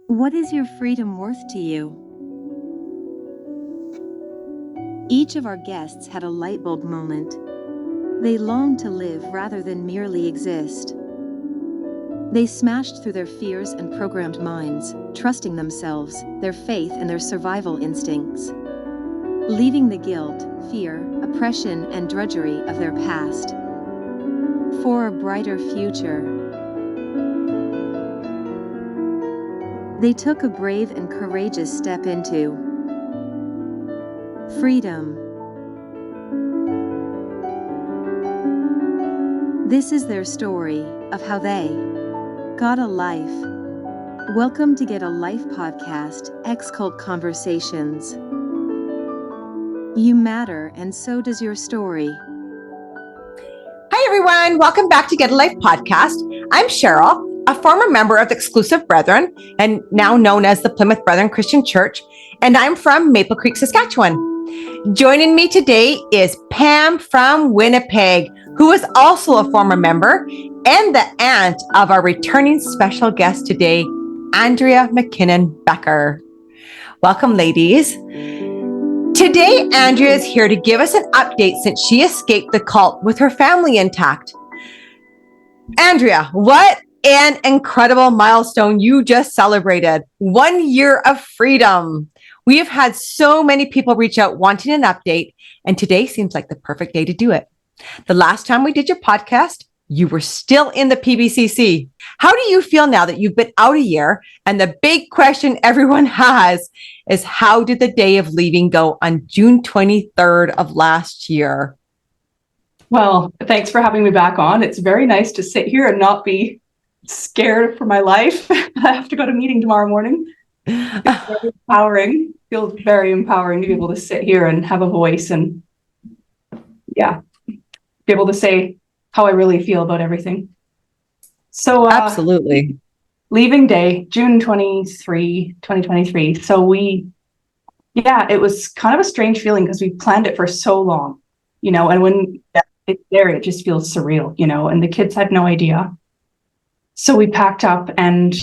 What is your freedom worth to you? Each of our guests had a light bulb moment. They longed to live rather than merely exist. They smashed through their fears and programmed minds, trusting themselves, their faith, and their survival instincts, leaving the guilt, fear, oppression, and drudgery of their past for a brighter future. They took a brave and courageous step into freedom. This is their story of how they got a life. Welcome to Get a Life podcast, X-Cult Conversations. You matter, and so does your story. Hi, everyone. Welcome back to Get a Life podcast. I'm Cheryl, a former member of the Exclusive Brethren and now known as the Plymouth Brethren Christian Church, and I'm from Maple Creek, Saskatchewan. Joining me today is Pam from Winnipeg, who is also a former member and the aunt of our returning special guest today, Andrea Mackinnon Becker. Welcome, ladies. Today, Andrea is here to give us an update since she escaped the cult with her family intact. Andrea, what an incredible milestone you just celebrated. 1 year of freedom. We have had so many people reach out wanting an update, and today seems like the perfect day to do it. The last time we did your podcast, you were still in the PBCC. How do you feel now that you've been out a year? And the big question everyone has is, how did the day of leaving go on June 23rd of last year? Well, thanks for having me back on. It's very nice to sit here and not be scared for my life. I have to go to a meeting tomorrow morning. It's very empowering. Feels very empowering to be able to sit here and have a voice and be able to say how I really feel about everything. So Absolutely. Leaving day, June 23, 2023. So it was kind of a strange feeling because we planned it for so long, and when it's there, it just feels surreal, and the kids had no idea. So we packed up and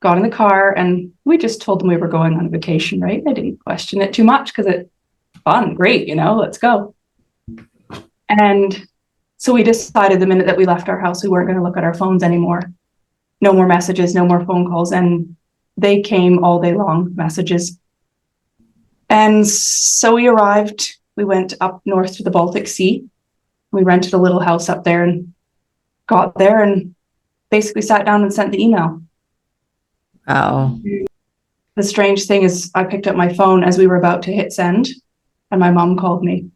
got in the car and we just told them we were going on a vacation, right? I didn't question it too much because it's fun, great, let's go. And so we decided the minute that we left our house, we weren't going to look at our phones anymore. No more messages, no more phone calls. And they came all day long, messages. And so we arrived, we went up north to the Baltic Sea. We rented a little house up there and got there and basically sat down and sent the email. Oh. The strange thing is I picked up my phone as we were about to hit send and my mom called me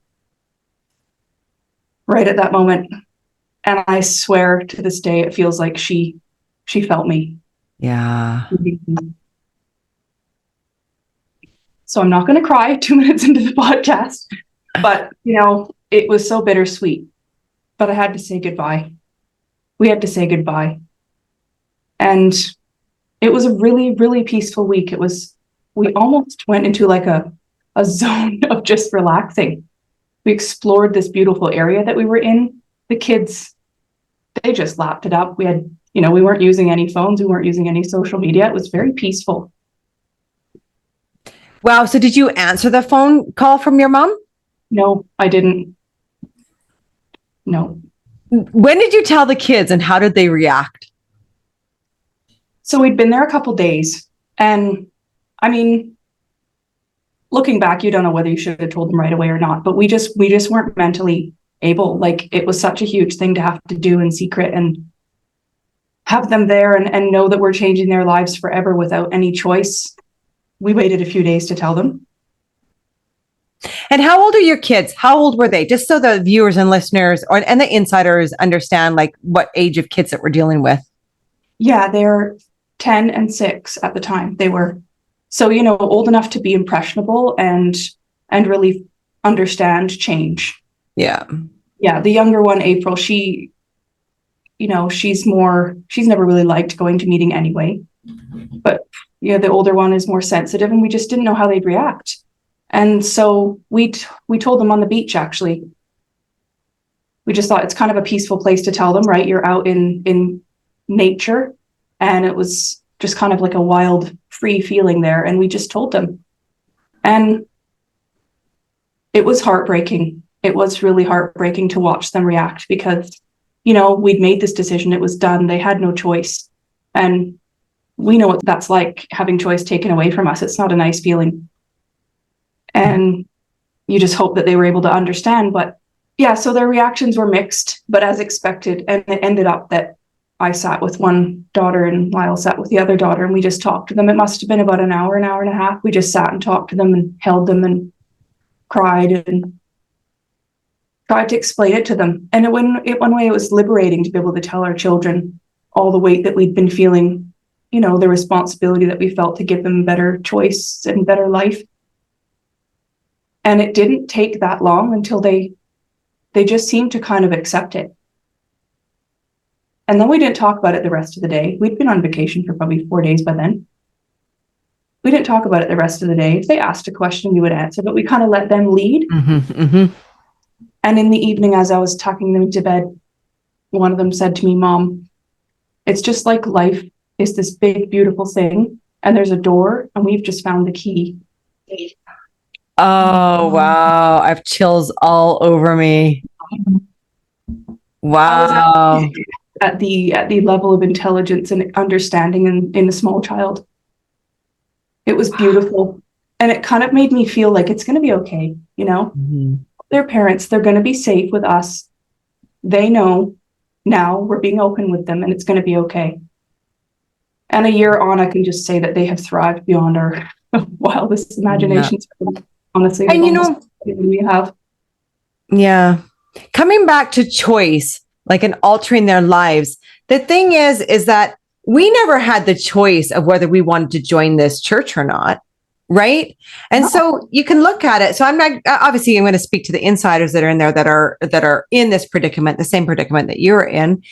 right at that moment. And I swear to this day, it feels like she felt me. Yeah. So I'm not going to cry 2 minutes into the podcast, but it was so bittersweet, but I had to say goodbye. We had to say goodbye. And it was a really, really peaceful week. We almost went into like a zone of just relaxing. We explored this beautiful area that we were in. The kids, they just lapped it up. We had, we weren't using any phones. We weren't using any social media. It was very peaceful. Wow. So did you answer the phone call from your mom? No, I didn't. No. When did you tell the kids and how did they react? So we'd been there a couple days, and I mean, looking back, you don't know whether you should have told them right away or not, but we just weren't mentally able. Like, it was such a huge thing to have to do in secret and have them there and know that we're changing their lives forever without any choice. We waited a few days to tell them. And how old are your kids? How old were they? Just so the viewers and listeners and the insiders understand like what age of kids that we're dealing with. Yeah, they're 10 and 6 at the time. They were so, old enough to be impressionable and really understand change. Yeah. Yeah. The younger one, April, she's never really liked going to meeting anyway. But the older one is more sensitive, and we just didn't know how they'd react. And so we told them on the beach, actually. We just thought it's kind of a peaceful place to tell them, right? You're out in nature. And it was just kind of like a wild, free feeling there. And we just told them. And it was heartbreaking. It was really heartbreaking to watch them react because, you know, we'd made this decision. It was done. They had no choice. And we know what that's like, having choice taken away from us. It's not a nice feeling. And you just hope that they were able to understand. But yeah, so their reactions were mixed, but as expected. And it ended up that I sat with one daughter and Lyle sat with the other daughter, and we just talked to them. It must have been about an hour and a half. We just sat and talked to them and held them and cried and tried to explain it to them. And one way it was liberating to be able to tell our children all the weight that we'd been feeling, you know, the responsibility that we felt to give them better choice and better life. And it didn't take that long until they just seemed to kind of accept it. And then we didn't talk about it the rest of the day. We'd been on vacation for probably 4 days by then. We didn't talk about it the rest of the day. If they asked a question, we would answer, but we kind of let them lead. And in the evening, as I was tucking them to bed, one of them said to me, "Mom, it's just like life is this big, beautiful thing, and there's a door, and we've just found the key." Oh, wow. I have chills all over me. Wow. At the level of intelligence and understanding in a small child. It was beautiful. And it kind of made me feel like it's going to be okay, you know? Their parents, they're going to be safe with us. They know now we're being open with them, and it's going to be okay. And a year on, I can just say that they have thrived beyond our wildest imaginations. Yeah. Honestly, and you know, we have. Yeah. Coming back to choice, like in altering their lives, the thing is that we never had the choice of whether we wanted to join this church or not. Right. And so you can look at it. So I'm not, obviously I'm going to speak to the insiders that are in there that are in this predicament, the same predicament that you're in,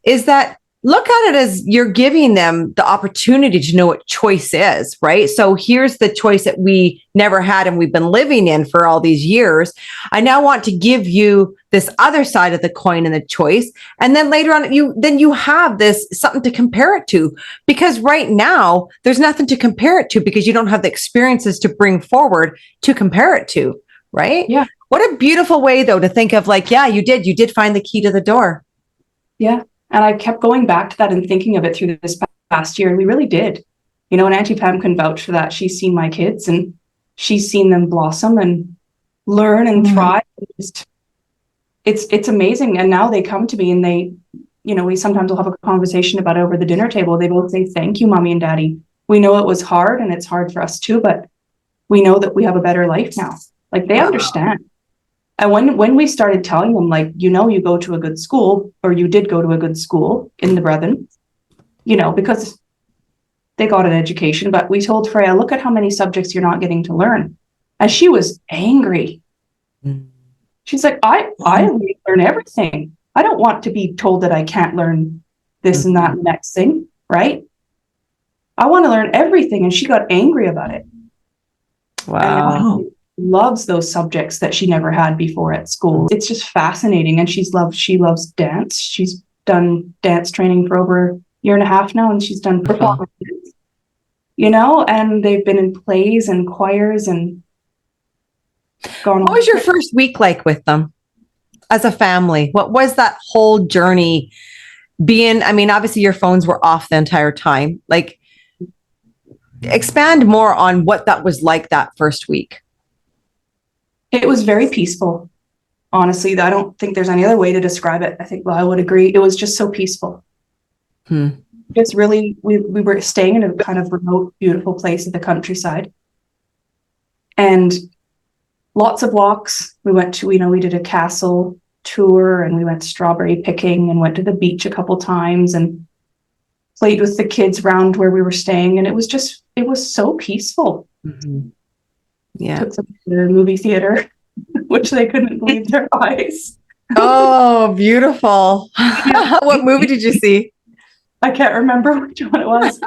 is that look at it as you're giving them the opportunity to know what choice is, right? So here's the choice that we never had and we've been living in for all these years. I now want to give you this other side of the coin and the choice. And then later on, you have this something to compare it to, because right now there's nothing to compare it to because you don't have the experiences to bring forward to compare it to, right? Yeah. What a beautiful way though to think of, like, yeah, you did find the key to the door. Yeah. And I kept going back to that and thinking of it through this past year. And we really did. You know, and Auntie Pam can vouch for that. She's seen my kids and she's seen them blossom and learn and thrive. It's amazing. And now they come to me and they, you know, we sometimes will have a conversation about it over the dinner table. They both say, "Thank you, Mommy and Daddy. We know it was hard and it's hard for us too, but we know that we have a better life now." Like they understand. And when we started telling them, like, you know, you go to a good school, or you did go to a good school in the Brethren, you know, because they got an education, but we told Freya, look at how many subjects you're not getting to learn. And she was angry. She's like, I learn everything. I don't want to be told that I can't learn this and that next thing, right? I want to learn everything. And she got angry about it. Wow. Loves those subjects that she never had before at school. It's just fascinating. And she loves dance. She's done dance training for over a year and a half now, and she's done performances, you know, and they've been in plays and choirs and gone. What was your first week like with them as a family? What was that whole journey being? I mean, obviously your phones were off the entire time. Like, expand more on what that was like that first week. It was very peaceful. Honestly, I don't think there's any other way to describe it. I think Lyle would agree. It was just so peaceful. Just really, we were staying in a kind of remote, beautiful place in the countryside. And lots of walks. We went to, you know, we did a castle tour and we went strawberry picking and went to the beach a couple times and played with the kids around where we were staying. And it was so peaceful. Yeah. Took them to the movie theater, which they couldn't believe their eyes. Oh, beautiful. What movie did you see? I can't remember which one it was.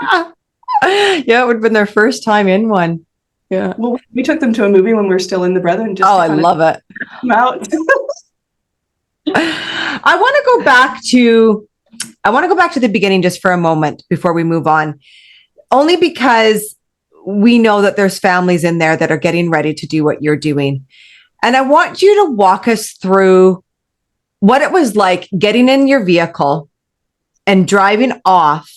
Yeah, it would have been their first time in one. Yeah. Well, we took them to a movie when we were still in the Brethren. Just I love it. Out. I want to go back to the beginning just for a moment before we move on. only because we know that there's families in there that are getting ready to do what you're doing. And I want you to walk us through what it was like getting in your vehicle and driving off,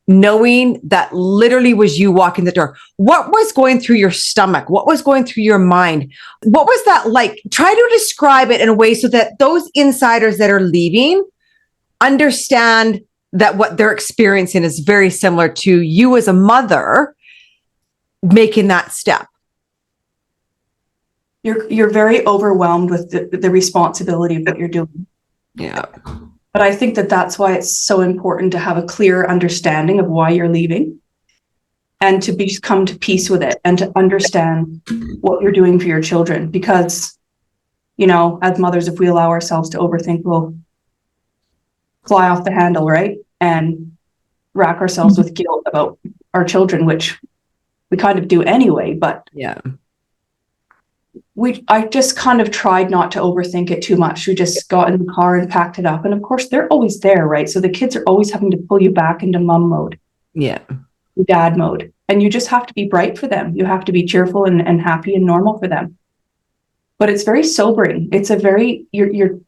knowing that literally was you walking the door. What was going through your stomach? What was going through your mind? What was that like? Try to describe it in a way so that those insiders that are leaving understand that what they're experiencing is very similar to you as a mother making that step. You're very overwhelmed with the responsibility of what you're doing. Yeah. But I think that that's why it's so important to have a clear understanding of why you're leaving and to come to peace with it and to understand what you're doing for your children. Because, you know, as mothers, if we allow ourselves to overthink, we'll fly off the handle, right? And rack ourselves with guilt about our children, which we kind of do anyway. But yeah, I just kind of tried not to overthink it too much. We just got in the car and packed it up. And of course, they're always there, right? So the kids are always having to pull you back into mom mode. Yeah. Dad mode. And you just have to be bright for them. You have to be cheerful and happy and normal for them. But it's very sobering. It's a very, you're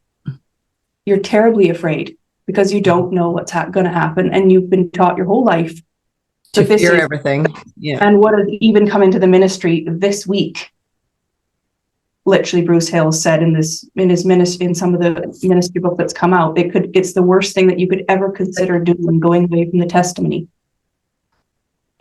terribly afraid because you don't know what's going to happen. And you've been taught your whole life to fear everything. Yeah. And what has even come into the ministry this week. Literally, Bruce Hales said in some of the ministry book that's come out, it's the worst thing that you could ever consider doing, going away from the testimony.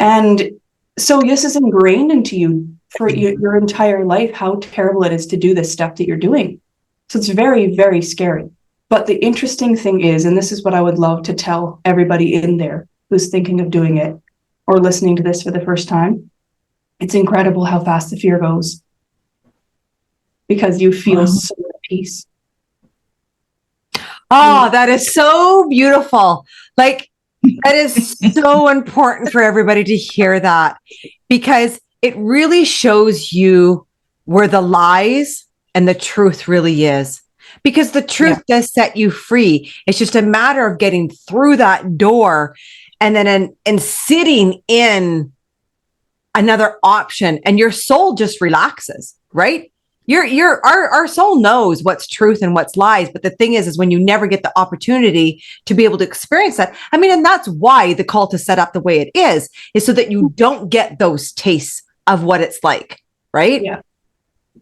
And so this is ingrained into you for your entire life, how terrible it is to do this stuff that you're doing. So it's very, very scary. But the interesting thing is, and this is what I would love to tell everybody in there who's thinking of doing it or listening to this for the first time, it's incredible how fast the fear goes. Because you feel so at peace. Oh, that is so beautiful. Like, that is so important for everybody to hear that, because it really shows you where the lies and the truth really is. Because the truth does set you free. It's just a matter of getting through that door and then and sitting in another option, and your soul just relaxes, right? Our soul knows what's truth and what's lies. But the thing is when you never get the opportunity to be able to experience that. I mean, and that's why the cult is set up the way it is so that you don't get those tastes of what it's like. Right. Yeah.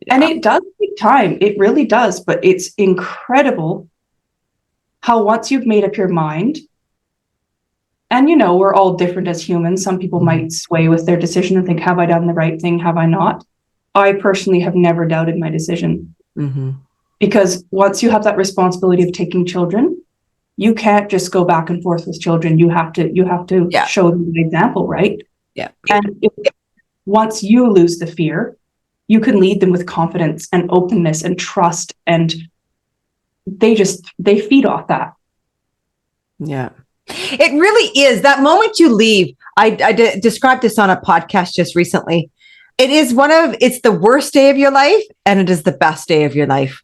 And it does take time. It really does. But it's incredible how once you've made up your mind, and, you know, we're all different as humans. Some people might sway with their decision and think, have I done the right thing? Have I not? I personally have never doubted my decision. Mm-hmm. Because once you have that responsibility of taking children, you can't just go back and forth with children. You have to show them the example, right? Yeah. And once you lose the fear, you can lead them with confidence and openness and trust, and they feed off that. Yeah. It really is. That moment you leave, I described this on a podcast just recently. It's the worst day of your life, and it is the best day of your life,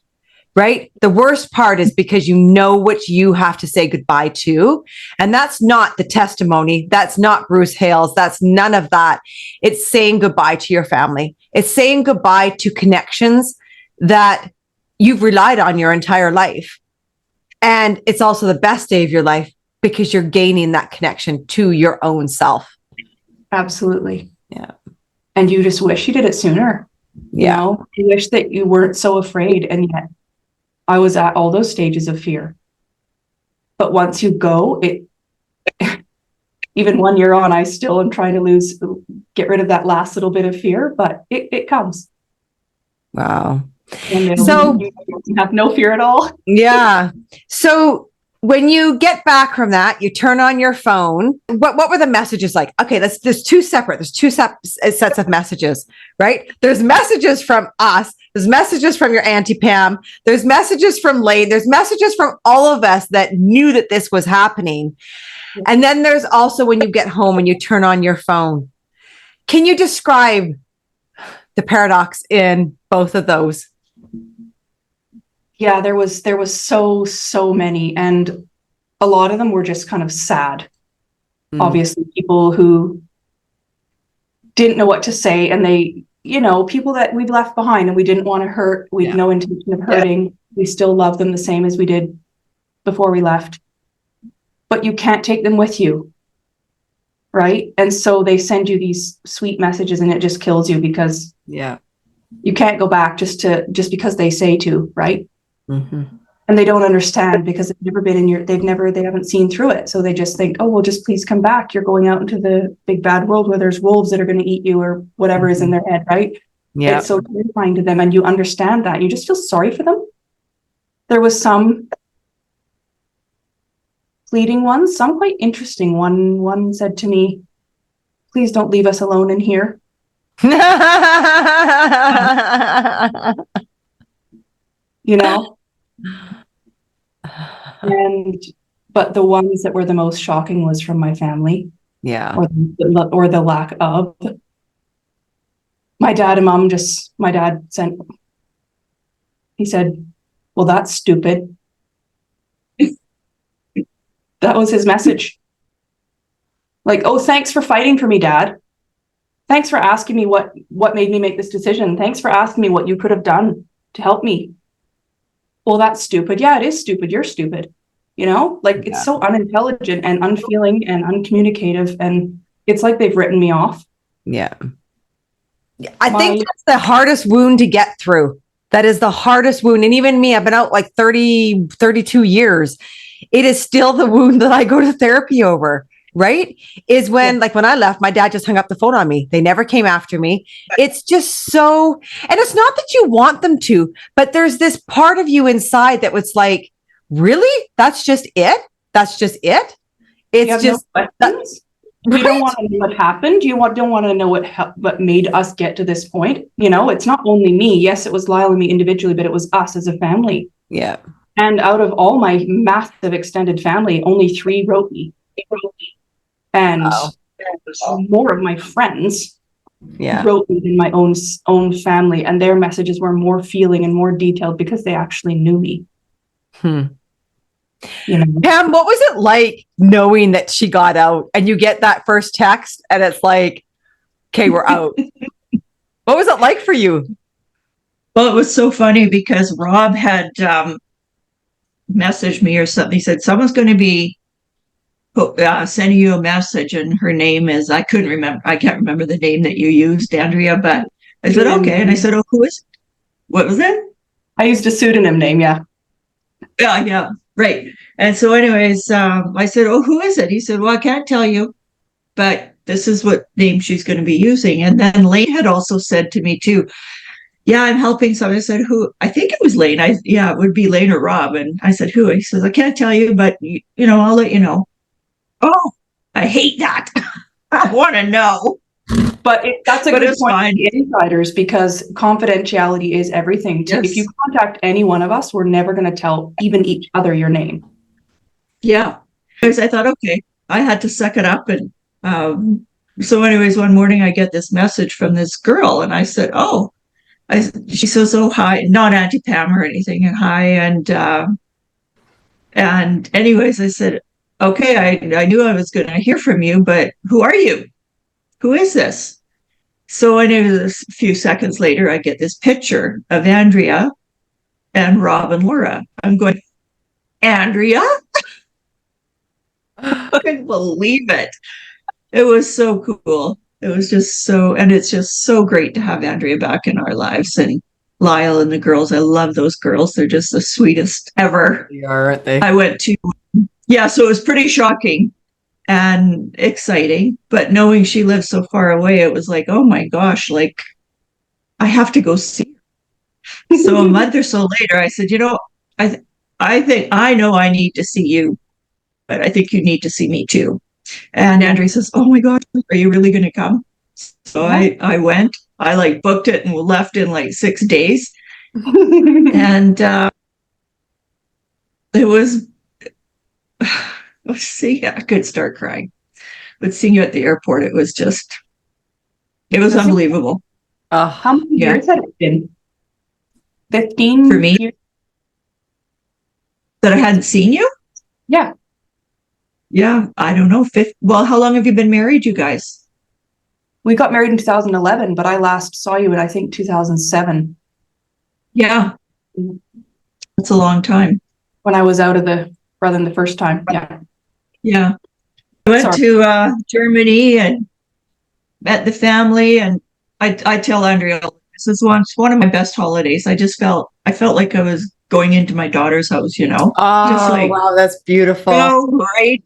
right? The worst part is because you know what you have to say goodbye to. And that's not the testimony. That's not Bruce Hales. That's none of that. It's saying goodbye to your family. It's saying goodbye to connections that you've relied on your entire life. And it's also the best day of your life because you're gaining that connection to your own self. Absolutely. Yeah. And you just wish you did it sooner. You know, you wish that you weren't so afraid. And yet I was at all those stages of fear. But once you go, even 1 year on, I still am trying to get rid of that last little bit of fear, but it comes. Wow. And so you have no fear at all. Yeah. So when you get back from that, you turn on your phone. What were the messages like? Okay, there's two sets of messages, right? There's messages from us. There's messages from your Auntie Pam. There's messages from Lane. There's messages from all of us that knew that this was happening. And then there's also when you get home and you turn on your phone. Can you describe the paradox in both of those? Yeah, there was so many, and a lot of them were just kind of sad. Obviously, people who didn't know what to say. And they, people that we've left behind and we didn't want to hurt, we had no intention of hurting. We still love them the same as we did before we left. But you can't take them with you. Right. And so they send you these sweet messages and it just kills you because you can't go back just because they say to, right. Mm-hmm. And they don't understand because they've never been they haven't seen through it. So they just think, oh, well, just please come back. You're going out into the big bad world where there's wolves that are going to eat you or whatever is in their head. Right. Yeah. It's so terrifying to them. And you understand that. You just feel sorry for them. There was some fleeting ones, some quite interesting. One said to me, please don't leave us alone in here. But the ones that were the most shocking was from my family. Yeah. Or the lack of. My dad and mom he said, well, that's stupid. That was his message. Like, oh, thanks for fighting for me, Dad. Thanks for asking me what made me make this decision. Thanks for asking me what you could have done to help me. Well, that's stupid. Yeah, it is stupid. You're stupid. It's so unintelligent and unfeeling and uncommunicative. And it's like they've written me off. Yeah. I think that's the hardest wound to get through. That is the hardest wound. And even me, I've been out like 32 years. It is still the wound that I go to therapy over, right? Is when I left, my dad just hung up the phone on me. They never came after me. It's just so, and it's not that you want them to, but there's this part of you inside that was like, really? That's just it? That's just it? It's just, you don't want to know what happened. You don't want to know what made us get to this point. It's not only me. Yes, it was Lyle and me individually, but it was us as a family. Yeah. And out of all my massive extended family, only 3 wrote me. And more of my friends wrote me than my own family. And their messages were more feeling and more detailed because they actually knew me. Pam, what was it like knowing that she got out and you get that first text and it's like, okay, we're out? What was it like for you? Well, it was so funny because Rob had messaged me or something. He said, someone's going to be sending you a message and her name is, I can't remember the name that you used, Andrea, but I said, okay. And I said, oh, who is it? What was it? I used a pseudonym name. Yeah. Yeah. Right. And so anyways, I said, oh, who is it? He said, well, I can't tell you, but this is what name she's going to be using. And then Lane had also said to me too, yeah, I'm helping someone. I said, who? I think it was Lane. It would be Lane or Rob. And I said, who? He says, I can't tell you, but I'll let you know. Oh, I hate that. I want to know. But that's a good point to insiders because confidentiality is everything. Yes. If you contact any one of us, we're never going to tell even each other your name. Yeah. Because I thought, okay, I had to suck it up. And so anyways, one morning I get this message from this girl and I said, oh, she says, oh, hi, not Auntie Pam or anything. And hi. And anyways, I said, okay, I knew I was going to hear from you, but who are you? Who is this? So a few seconds later, I get this picture of Andrea and Rob and Laura. I'm going, Andrea? I couldn't believe it. It was so cool. It was just and it's just so great to have Andrea back in our lives and Lyle and the girls. I love those girls. They're just the sweetest ever. They are, aren't they? I went to, so it was pretty shocking and exciting, but knowing she lived so far away, it was like, oh my gosh, like I have to go see her. So a month or so later, I said, I think I know I need to see you, but I think you need to see me too. And Andrea says, oh my gosh, are you really going to come? So I went, I booked it and left in 6 days. And it was, see, I could start crying. But seeing you at the airport, it was unbelievable. How many years had it been? 15 for me years? That I hadn't seen you? Yeah, I don't know. Well, how long have you been married, you guys? We got married in 2011, but I last saw you in, I think, 2007. Yeah. That's a long time. When I was out of the Brethren the first time. Yeah. Yeah. I went to Germany and met the family, and I tell Andrea, this is one of my best holidays. I felt like I was going into my daughter's house, Oh, just like, wow, that's beautiful. so great.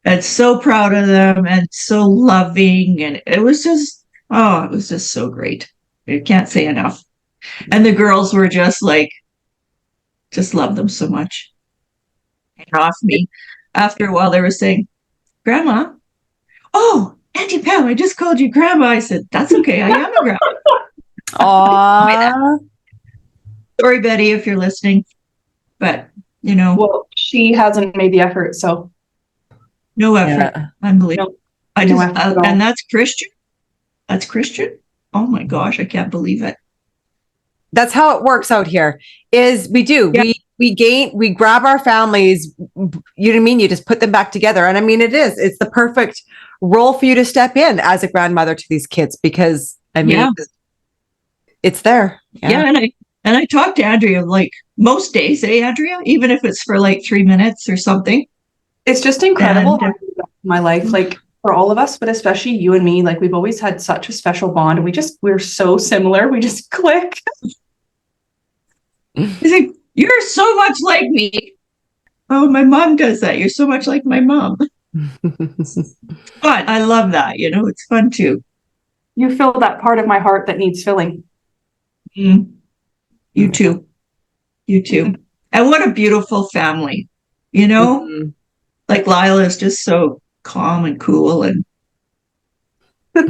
And so proud of them and so loving. And it was just so great. I can't say enough. And the girls were just like, just love them so much. And off me. After a while, they were saying, Grandma, oh, Auntie Pam, I just called you Grandma. I said, that's okay. I am a grandma. Aww. Sorry, Betty, if you're listening. But, Well, she hasn't made the effort, so. No effort. Yeah. Unbelievable. No effort at all. And that's Christian. That's Christian. Oh my gosh, I can't believe it. That's how it works out here. Is we do. Yeah. We grab our families, you know what I mean? You just put them back together. And I mean, it's the perfect role for you to step in as a grandmother to these kids, because I mean, it's there. Yeah. And I talk to Andrea like most days, Andrea, even if it's for like 3 minutes or something. It's just incredible my life, like for all of us, but especially you and me, like we've always had such a special bond, and we're so similar. We just click. He's like, you're so much like me. Oh, my mom does that. You're so much like my mom. But I love that. It's fun too. You fill that part of my heart that needs filling. Mm. You too. You too. And what a beautiful family, Mm-hmm. Like Lyle is just so calm and cool, and I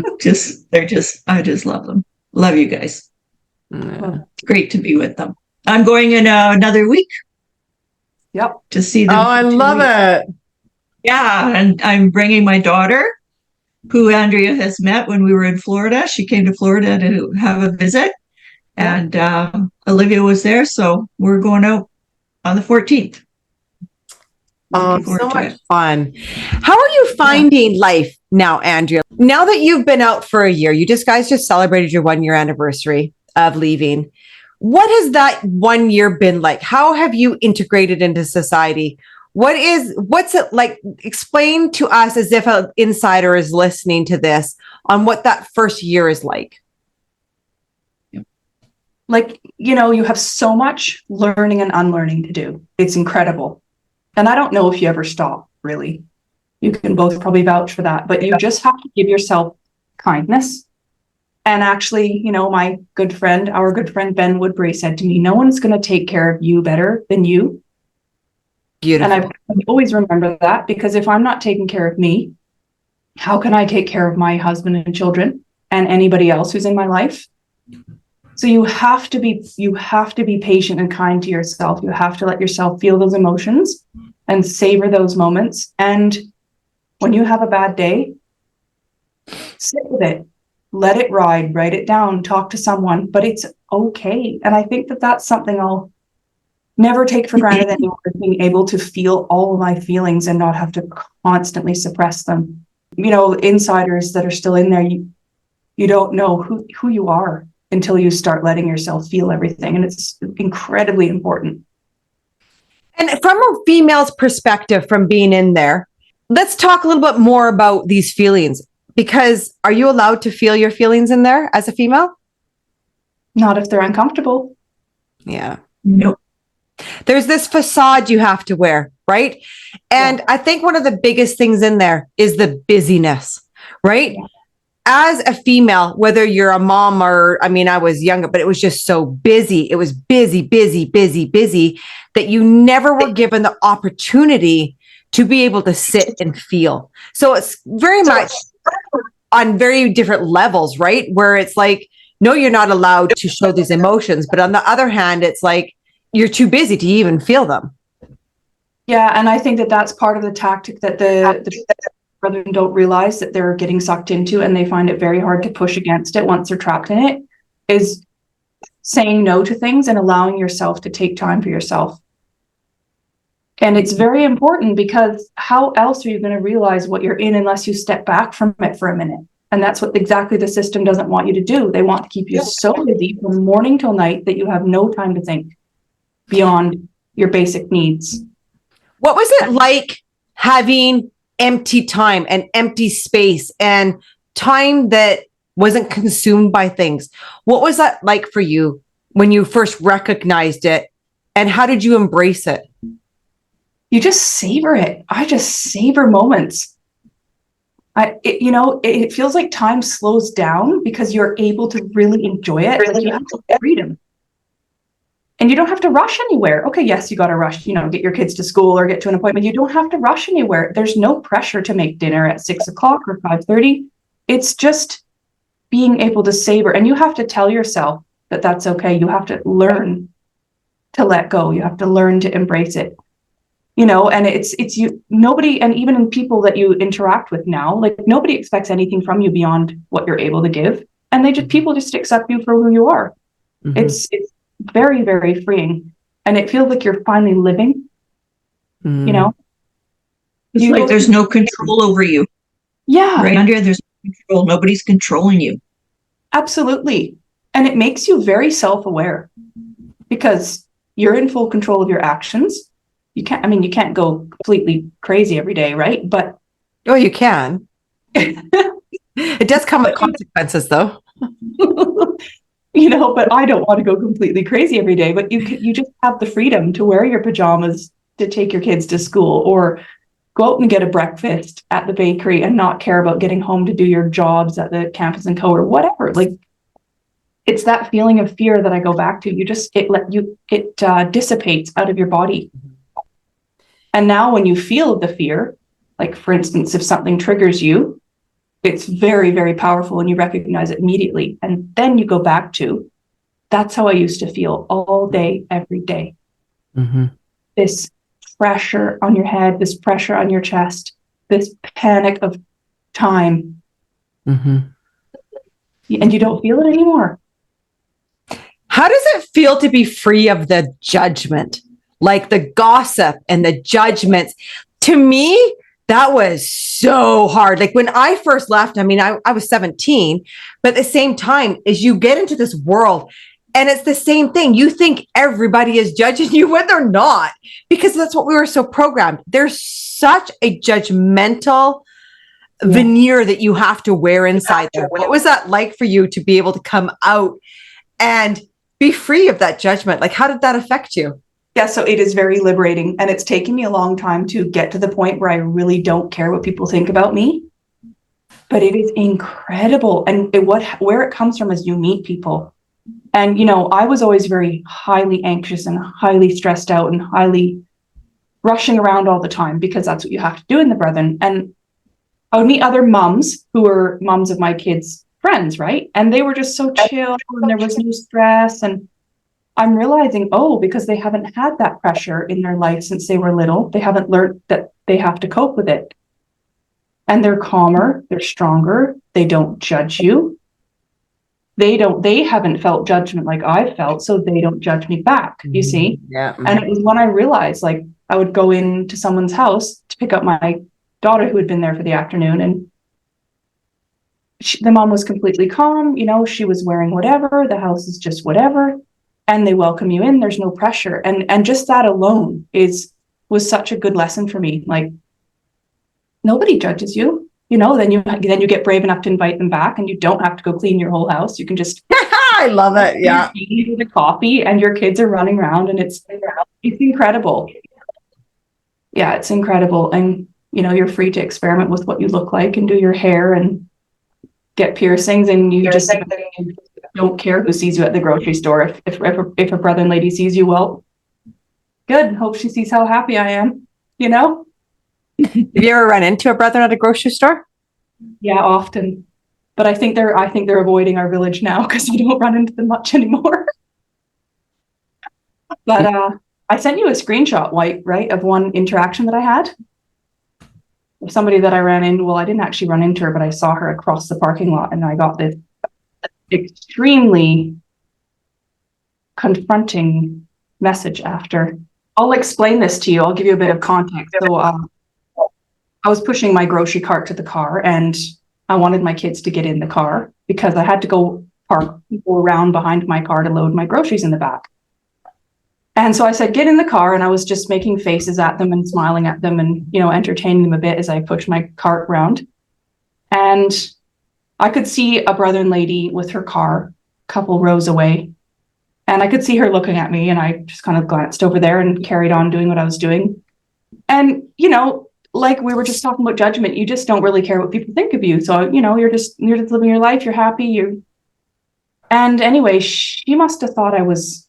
just love them. Love you guys. Yeah. It's great to be with them. I'm going in another week. Yep. To see them. Oh, I love it. Yeah. And I'm bringing my daughter, who Andrea has met when we were in Florida. She came to Florida to have a visit, and Olivia was there. So we're going out on the 14th. Oh, so much fun. How are you finding life now, Andrea? Now that you've been out for a year, you guys just celebrated your 1 year anniversary of leaving. What has that 1 year been like? How have you integrated into society? What's it like? Explain to us, as if an insider is listening to this, on what that first year is like. Like, you have so much learning and unlearning to do. It's incredible. And I don't know if you ever stop, really. You can both probably vouch for that, but you just have to give yourself kindness. And actually, our good friend Ben Woodbury said to me, no one's going to take care of you better than you. Beautiful. And I always remember that, because if I'm not taking care of me, how can I take care of my husband and children and anybody else who's in my life? So you have to be patient and kind to yourself. You have to let yourself feel those emotions and savor those moments. And when you have a bad day, sit with it, let it ride, write it down, talk to someone, but it's okay. And I think that that's something I'll never take for granted anymore, being able to feel all of my feelings and not have to constantly suppress them. Insiders that are still in there, you don't know who you are until you start letting yourself feel everything. And it's incredibly important. And from a female's perspective, from being in there, let's talk a little bit more about these feelings, because are you allowed to feel your feelings in there as a female? Not if they're uncomfortable. Yeah. Nope. There's this facade you have to wear, right? And I think one of the biggest things in there is the busyness, right? Yeah. As a female, whether you're a mom or, I was younger, but it was just so busy. It was busy, that you never were given the opportunity to be able to sit and feel. So it's very much on very different levels, right? Where it's like, no, you're not allowed to show these emotions. But on the other hand, it's like, you're too busy to even feel them. Yeah. And I think that that's part of the tactic that the brethren don't realize that they're getting sucked into, and they find it very hard to push against it once they're trapped in it, is saying no to things and allowing yourself to take time for yourself. And it's very important, because how else are you going to realize what you're in unless you step back from it for a minute? And that's what exactly the system doesn't want you to do. They want to keep you so busy from morning till night that you have no time to think beyond your basic needs. What was it like having empty time and empty space and time that wasn't consumed by things? What was that like for you when you first recognized it, and how did you embrace it? You just savor it. I just savor moments. It feels like time slows down because you're able to really enjoy it. Like you have freedom. And you don't have to rush anywhere. Okay, yes, you got to rush, get your kids to school or get to an appointment. You don't have to rush anywhere. There's no pressure to make dinner at 6 o'clock or 5:30. It's just being able to savor. And you have to tell yourself that that's okay. You have to learn to let go. You have to learn to embrace it. And it's you, nobody, and even in people that you interact with now, like nobody expects anything from you beyond what you're able to give. And people just accept you for who you are. Mm-hmm. It's very, very freeing. And it feels like you're finally living, It's like there's no control over you. Yeah. Right, Andrea, there's no control. Nobody's controlling you. Absolutely. And it makes you very self-aware because you're in full control of your actions. You can't go completely crazy every day, right? But you can. It does come with consequences, though. But I don't want to go completely crazy every day. But you just have the freedom to wear your pajamas to take your kids to school, or go out and get a breakfast at the bakery and not care about getting home to do your jobs at the campus and co or whatever. Like, it's that feeling of fear that I go back to. It dissipates out of your body. And now when you feel the fear, like for instance, if something triggers you, it's very, very powerful and you recognize it immediately. And then you go back to, that's how I used to feel all day, every day. Mm-hmm. This pressure on your head, this pressure on your chest, this panic of time. Mm-hmm. And you don't feel it anymore. How does it feel to be free of the judgment? Like the gossip and the judgments. To me, that was so hard. Like when I first left, I was 17, but at the same time, as you get into this world, and it's the same thing, you think everybody is judging you when they're not, because that's what we were so programmed. There's such a judgmental veneer that you have to wear inside there. What was that like for you to be able to come out and be free of that judgment? Like, how did that affect you? Yeah, so it is very liberating, and it's taken me a long time to get to the point where I really don't care what people think about me. But it is incredible, and where it comes from is you meet people, and I was always very highly anxious and highly stressed out and highly rushing around all the time because that's what you have to do in the Brethren. And I would meet other moms who were moms of my kids' friends, right? And they were just so chill, and there was no stress. And I'm realizing, because they haven't had that pressure in their life since they were little, they haven't learned that they have to cope with it. And they're calmer, they're stronger, they don't judge you. They haven't felt judgment like I've felt, so they don't judge me back, you see? Yeah. And it was when I realized, like, I would go into someone's house to pick up my daughter who had been there for the afternoon, and the mom was completely calm, she was wearing whatever, the house is just whatever. And they welcome you in. There's no pressure, and just that alone was such a good lesson for me. Like, nobody judges you, Then you get brave enough to invite them back, and you don't have to go clean your whole house. You can just I love it. Yeah, the coffee, and your kids are running around, and it's incredible. Yeah, it's incredible, and you're free to experiment with what you look like and do your hair and get piercings, and you just don't care who sees you at the grocery store. If a Brethren lady sees you, well, good. Hope she sees how happy I am. Have you ever run into a Brethren at a grocery store? Yeah, often. But I think they're avoiding our village now because we don't run into them much anymore. But I sent you a screenshot, right, of one interaction that I had. Somebody that I ran in. Well, I didn't actually run into her, but I saw her across the parking lot, and I got this extremely confronting message after. I'll explain this to you. I'll give you a bit of context. So I was pushing my grocery cart to the car, and I wanted my kids to get in the car because I had to go around behind my car to load my groceries in the back. And so I said, get in the car. And I was just making faces at them and smiling at them and, entertaining them a bit as I pushed my cart around. And I could see a Brethren lady with her car a couple rows away. And I could see her looking at me, and I just kind of glanced over there and carried on doing what I was doing. And, like we were just talking about judgment, you just don't really care what people think of you. So, you're just living your life. You're happy. And anyway, she must have thought I was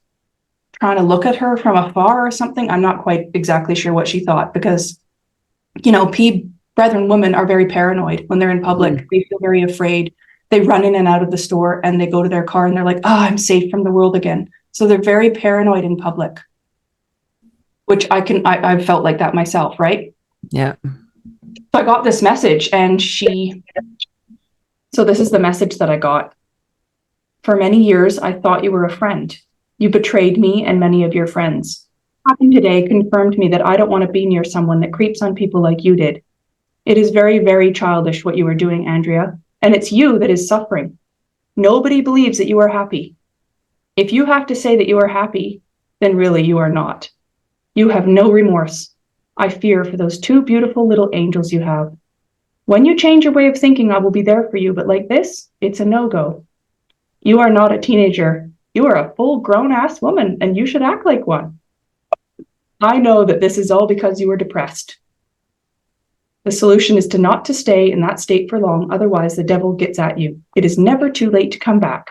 trying to look at her from afar or something. I'm not quite exactly sure what she thought, because, Brethren women are very paranoid when they're in public. They feel very afraid. They run in and out of the store, and they go to their car and they're like, oh, I'm safe from the world again. So they're very paranoid in public, which I've felt like that myself, right? Yeah. So I got this message, and so this is the message that I got. For many years, I thought you were a friend. You betrayed me and many of your friends. What happened today confirmed me that I don't want to be near someone that creeps on people like you did. It is very, very childish what you are doing, Andrea, and it's you that is suffering. Nobody believes that you are happy. If you have to say that you are happy, then really you are not. You have no remorse. I fear for those two beautiful little angels you have. When you change your way of thinking, I will be there for you, but like this, it's a no-go. You are not a teenager. You are a full grown-ass woman, and you should act like one. I know that this is all because you are depressed. The solution is not to stay in that state for long, otherwise the devil gets at you. It is never too late to come back.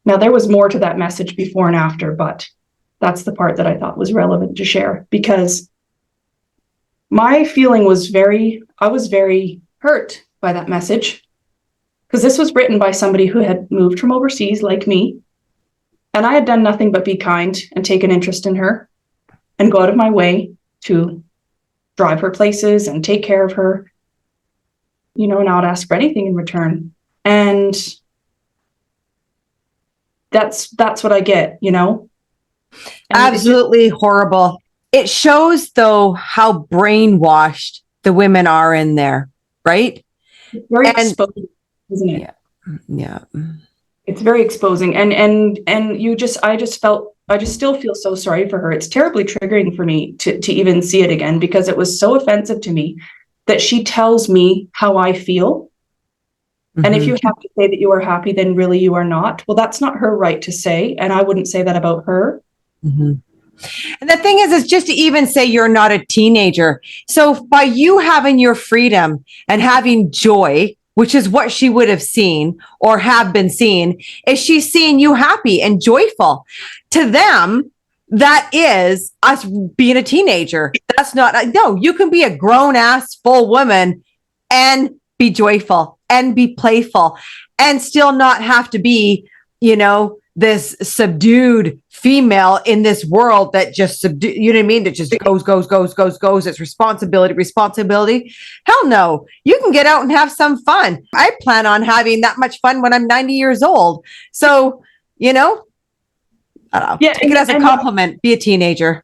Now, there was more to that message before and after, but that's the part that I thought was relevant to share, because my feeling was I was very hurt by that message, because this was written by somebody who had moved from overseas like me, and I had done nothing but be kind and take an interest in her and go out of my way to drive her places and take care of her, not ask for anything in return. And that's what I get, And Absolutely horrible. It shows, though, how brainwashed the women are in there, right? It's very exposing, isn't it? Yeah. It's very exposing. And I just still feel so sorry for her. It's terribly triggering for me to even see it again, because it was so offensive to me that she tells me how I feel. Mm-hmm. And if you have to say that you are happy, then really you are not. Well, that's not her right to say. And I wouldn't say that about her. Mm-hmm. And the thing is just to even say you're not a teenager. So by you having your freedom and having joy, which is what she would have seen or have been seen, is she's seeing you happy and joyful. To them, that is us being a teenager. That's not, no, you can be a grown ass full woman and be joyful and be playful and still not have to be, this subdued female in this world that just that just goes. It's responsibility. Hell no. You can get out and have some fun. I plan on having that much fun when I'm 90 years old. So, I don't know. Yeah, take it as a compliment. Be a teenager.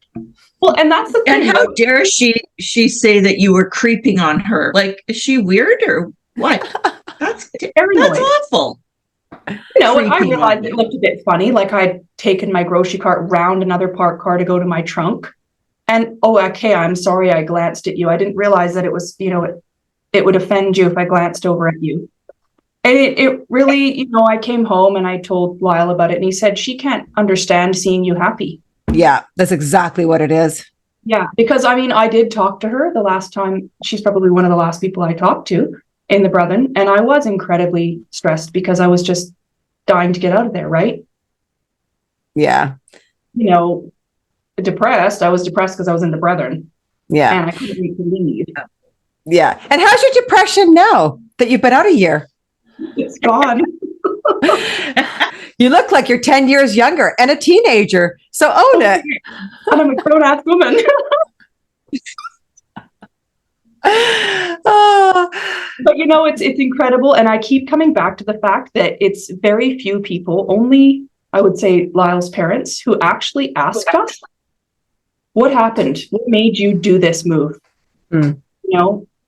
Well, and that's the thing. And how dare she say that you were creeping on her? Like, is she weird or what? That's awful. I realized it looked a bit funny. Like, I'd taken my grocery cart round another parked car to go to my trunk. And, okay, I'm sorry I glanced at you. I didn't realize that it was, it would offend you if I glanced over at you. And it really, I came home and I told Lyle about it, and he said, she can't understand seeing you happy. Yeah, that's exactly what it is. Yeah, because I did talk to her the last time. She's probably one of the last people I talked to in the Brethren, and I was incredibly stressed because I was just dying to get out of there, right? Yeah. Depressed. I was depressed because I was in the Brethren. Yeah. And I couldn't wait to leave. Yeah. And how's your depression now that you've been out a year? It's gone. You look like you're 10 years younger and a teenager. So own it. And I'm a grown-ass woman. But it's incredible, and I keep coming back to the fact that it's very few people, only I would say Lyle's parents, who actually asked us, what happened? What made you do this move?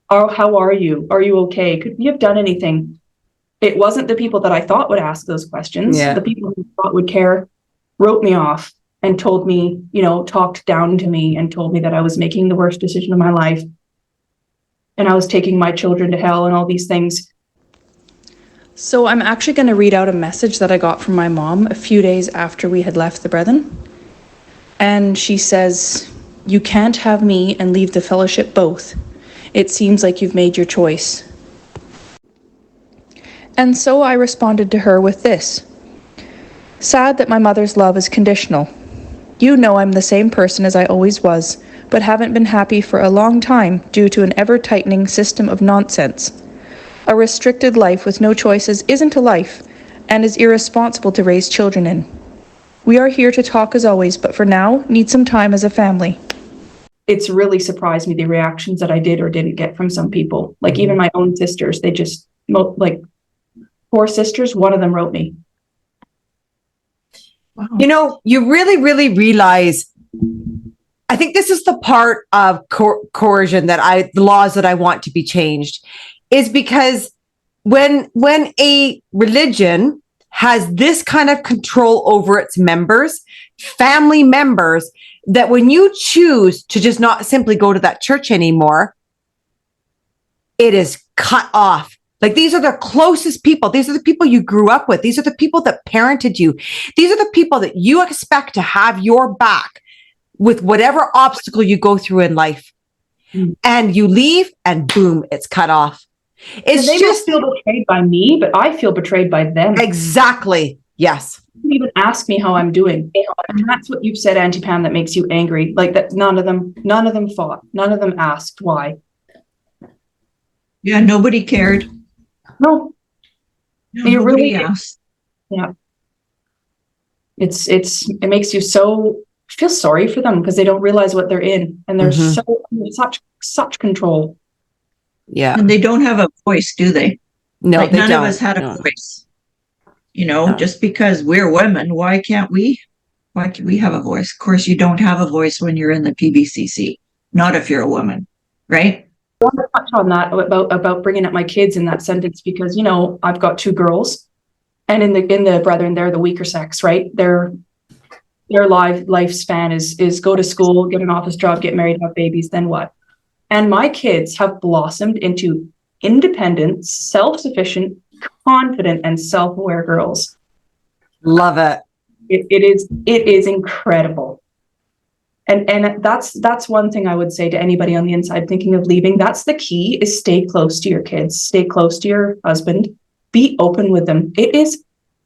Oh, how are you? Are you okay? Could we have done anything? It wasn't the people that I thought would ask those questions. Yeah. The people who thought would care wrote me off and told me, talked down to me and told me that I was making the worst decision of my life. And I was taking my children to hell and all these things. So I'm actually going to read out a message that I got from my mom a few days after we had left the Brethren. And she says, "You can't have me and leave the fellowship both. It seems like you've made your choice." And so I responded to her with this: "Sad that my mother's love is conditional. You know I'm the same person as I always was, but haven't been happy for a long time due to an ever-tightening system of nonsense. A restricted life with no choices isn't a life, and is irresponsible to raise children in. We are here to talk as always, but for now, need some time as a family." It's really surprised me the reactions that I did or didn't get from some people. Like even my own sisters, they just, like 4 sisters, one of them wrote me. Wow. You really, really realize, I think this is the part of coercion the laws that I want to be changed, is because when a religion has this kind of control over its members, family members, that when you choose to just not simply go to that church anymore, it is cut off. Like, these are the closest people. These are the people you grew up with. These are the people that parented you. These are the people that you expect to have your back with whatever obstacle you go through in life. And you leave and boom, it's cut off. It's they just feel betrayed by me, but I feel betrayed by them. Exactly. Yes. They didn't even ask me how I'm doing. And that's what you've said, Auntie Pam, that makes you angry. Like that none of them fought. None of them asked why. Yeah, nobody cared. No. You Nobody really asked. Yeah. It makes you so feel sorry for them because they don't realize what they're in, and they're so such control. Yeah. And they don't have a voice, do they? No, like they none don't. of us had a No. voice. Just because we're women, why can't we have a voice? Of course, you don't have a voice when you're in the PBCC, not if you're a woman, right? I want to touch on that about bringing up my kids in that sentence because, I've got 2 girls, and in the Brethren, they're the weaker sex, right? Their lifespan is go to school, get an office job, get married, have babies, then what? And my kids have blossomed into independent, self-sufficient, confident, and self-aware girls. Love it. It is incredible. And that's one thing I would say to anybody on the inside thinking of leaving. That's the key, is stay close to your kids, stay close to your husband, be open with them. It is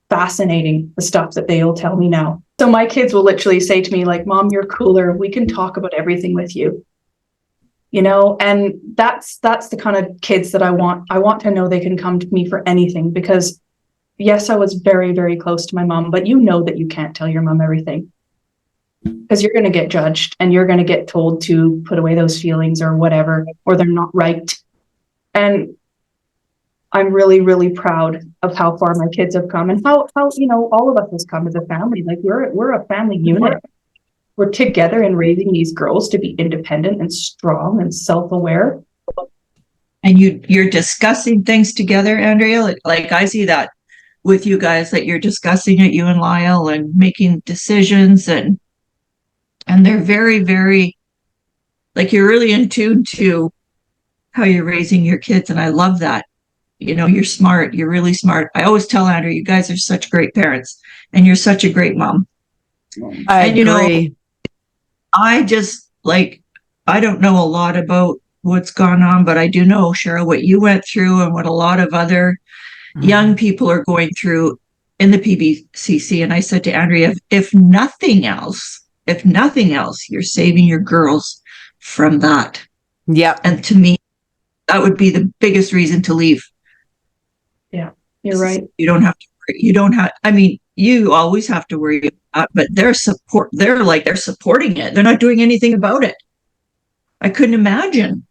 fascinating, the stuff that they'll tell me now. So my kids will literally say to me, like, "Mom, you're cooler. We can talk about everything with you." And that's the kind of kids that I want. I want to know they can come to me for anything, because yes, I was very, very close to my mom, but that you can't tell your mom everything, because you're going to get judged and you're going to get told to put away those feelings or whatever, or they're not right. And I'm really, really proud of how far my kids have come, and how all of us has come as a family. Like we're a family unit. We're together in raising these girls to be independent and strong and self-aware. And you're discussing things together, Andrea. Like I see that with you guys, that you're discussing it, you and Lyle, and making decisions, and they're very, very, like, you're really in tune to how you're raising your kids, and I love that. You're smart. You're really smart. I always tell Andrea, you guys are such great parents, and you're such a great mom. I agree. I just, I don't know a lot about what's gone on, but I do know, Cheryl, what you went through and what a lot of other young people are going through in the PBCC. And I said to Andrea, if nothing else, you're saving your girls from that. Yeah. And to me, that would be the biggest reason to leave. Yeah, you're right. You don't have to, you always have to worry about, but they're supporting it. They're not doing anything about it. I couldn't imagine.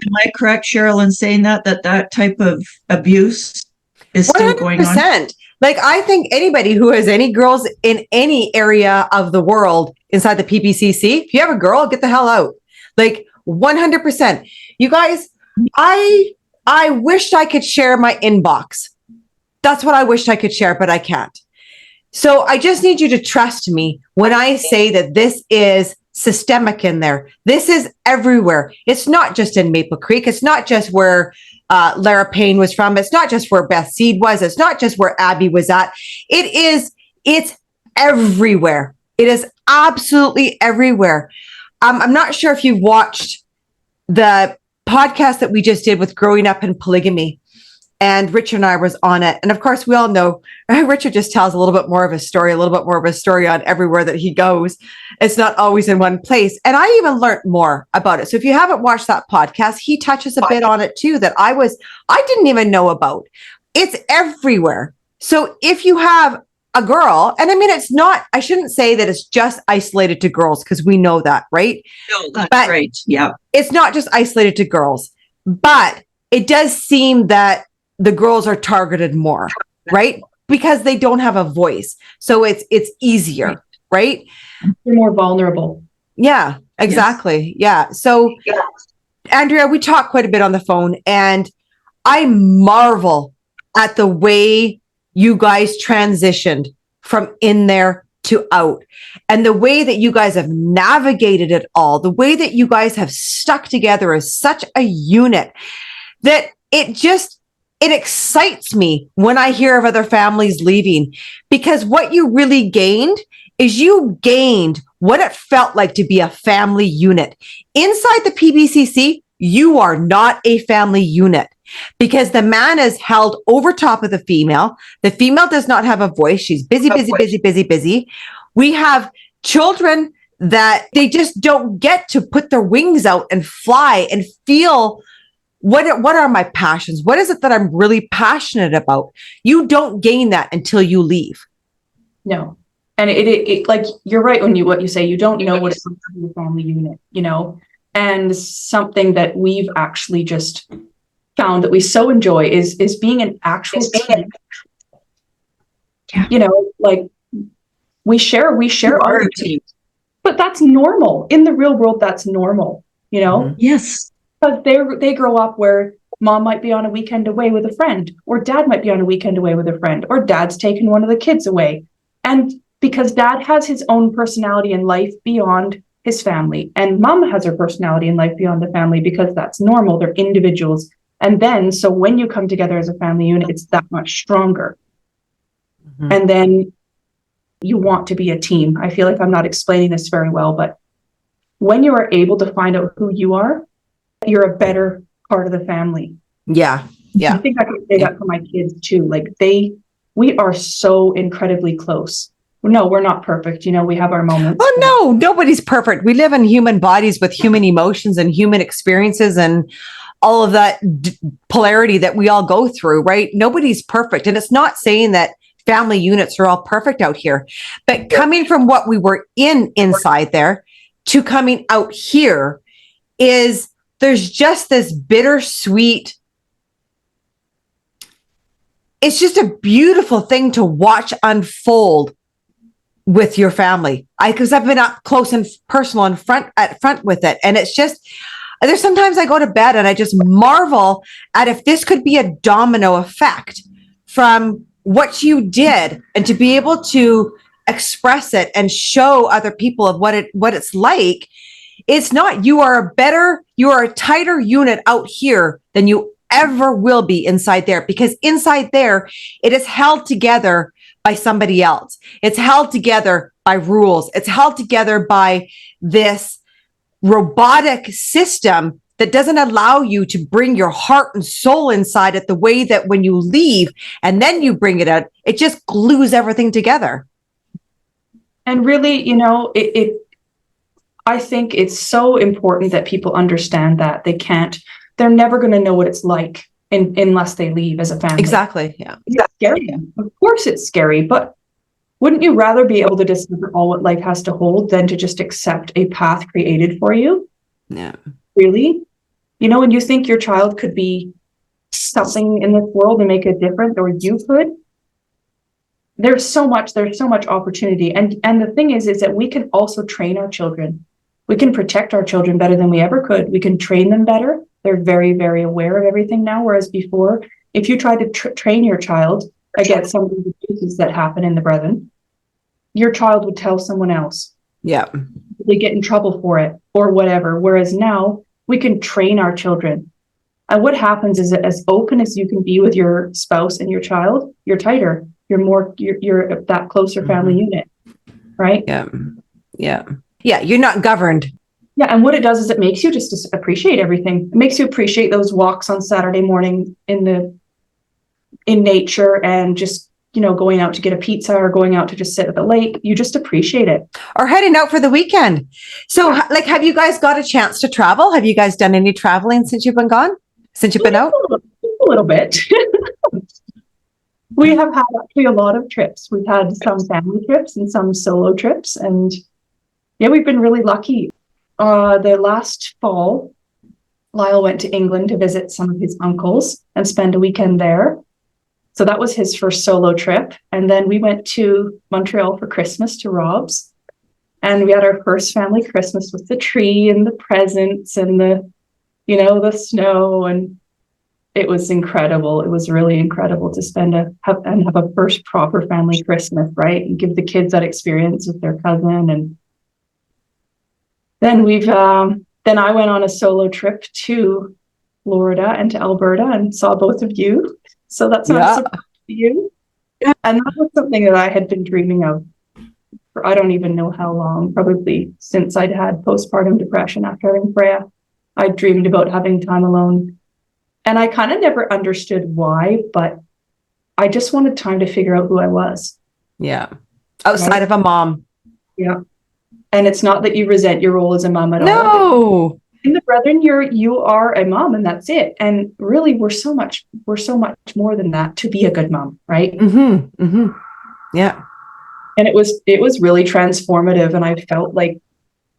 Am I correct, Cheryl, in saying that type of abuse is still going on? 100%. Like, I think anybody who has any girls in any area of the world inside the PBCC, if you have a girl, get the hell out. Like, 100%. You guys, I wished I could share my inbox. That's what I wished I could share, but I can't. So I just need you to trust me when I say that this is systemic in there. This is everywhere. It's not just in Maple Creek. It's not just where Lara Payne was from. It's not just where Beth Seed was. It's not just where Abby was at. It's everywhere. It is absolutely everywhere. I'm not sure if you've watched the podcast that we just did with Growing Up in Polygamy. And Richard and I was on it. And of course, we all know Richard just tells a little bit more of a story on everywhere that he goes. It's not always in one place. And I even learned more about it. So if you haven't watched that podcast, he touches a bit on it too, that I didn't even know about. It's everywhere. So if you have a girl, and I mean, I shouldn't say that it's just isolated to girls, because we know that, right? No, that's right. Yeah. It's not just isolated to girls, but it does seem that the girls are targeted more, right? Because they don't have a voice. So it's easier, right? They're more vulnerable. Yeah, exactly. Yes. Yeah. So Andrea, we talk quite a bit on the phone, and I marvel at the way you guys transitioned from in there to out, and the way that you guys have navigated it all, the way that you guys have stuck together as such a unit, that it excites me when I hear of other families leaving, because what you really gained is you gained what it felt like to be a family unit. Inside the PBCC, you are not a family unit, because the man is held over top of the female. The female does not have a voice. She's busy, busy, busy, busy, busy. We have children that they just don't get to put their wings out and fly and feel, what are my passions? What is it that I'm really passionate about? You don't gain that until you leave. No. And it like, you're right when what you say, you don't know what it's like to be a family unit, and something that we've actually just found that we so enjoy is being an actual team. Yeah. Like we share our team, but that's normal in the real world. That's normal, Mm-hmm. Yes. But they grow up where mom might be on a weekend away with a friend, or dad might be on a weekend away with a friend, or dad's taking one of the kids away. And because dad has his own personality in life beyond his family, and mom has her personality in life beyond the family, because that's normal. They're individuals. And then, so when you come together as a family unit, it's that much stronger. Mm-hmm. And then you want to be a team. I feel like I'm not explaining this very well, but when you are able to find out who you are, you're a better part of the family. Yeah. Yeah. I think I could say that for my kids too. Like we are so incredibly close. No, we're not perfect. We have our moments. Oh, no, nobody's perfect. We live in human bodies with human emotions and human experiences and all of that polarity that we all go through, right? Nobody's perfect. And it's not saying that family units are all perfect out here, but coming from what we were inside there to coming out here there's just this bittersweet, it's just a beautiful thing to watch unfold with your family. Because I've been up close and personal and front with it. And it's just, there's sometimes I go to bed and I just marvel at if this could be a domino effect from what you did, and to be able to express it and show other people of what it's like. It's not, you are a tighter unit out here than you ever will be inside there, because inside there, it is held together by somebody else. It's held together by rules. It's held together by this robotic system that doesn't allow you to bring your heart and soul inside it the way that when you leave and then you bring it out, it just glues everything together. And really, I think it's so important that people understand that they're never going to know what it's like unless they leave as a family. Exactly. Yeah. It's scary. Of course it's scary, but wouldn't you rather be able to discover all what life has to hold than to just accept a path created for you? Yeah. Really? When you think your child could be something in this world and make a difference, or you could, there's so much opportunity. And the thing is that we can also train our children. We can protect our children better than we ever could. We can train them better. They're very, very aware of everything now. Whereas before, if you tried to train your child against some of the abuses that happen in the Brethren, your child would tell someone else. Yeah. They get in trouble for it or whatever. Whereas now we can train our children. And what happens is that as open as you can be with your spouse and your child, you're tighter. You're that closer family unit, right? Yeah. Yeah. Yeah. You're not governed. Yeah. And what it does is it makes you just appreciate everything. It makes you appreciate those walks on Saturday morning in nature and just, going out to get a pizza or going out to just sit at the lake. You just appreciate it. Or heading out for the weekend. So like, have you guys got a chance to travel? Have you guys done any traveling since you've been gone? Since you've been out? A little bit. We have had actually a lot of trips. We've had some family trips and some solo trips. And yeah, we've been really lucky. The last fall, Lyle went to England to visit some of his uncles and spend a weekend there. So that was his first solo trip. And then we went to Montreal for Christmas to Rob's. And we had our first family Christmas with the tree and the presents and the snow. And it was incredible. It was really incredible to have a first proper family Christmas, right? And give the kids that experience with their cousin. And then then I went on a solo trip to Florida and to Alberta and saw both of you. So that's not a surprise to you. And that was something that I had been dreaming of for I don't even know how long, probably since I'd had postpartum depression after having Freya. I dreamed about having time alone. And I kind of never understood why, but I just wanted time to figure out who I was. Yeah. Outside of a mom. Yeah. And it's not that you resent your role as a mom at all. No. In the Brethren, you are a mom and that's it. And really we're so much more than that to be a good mom, right? Mm-hmm. Mm-hmm. Yeah. And it was really transformative. And I felt like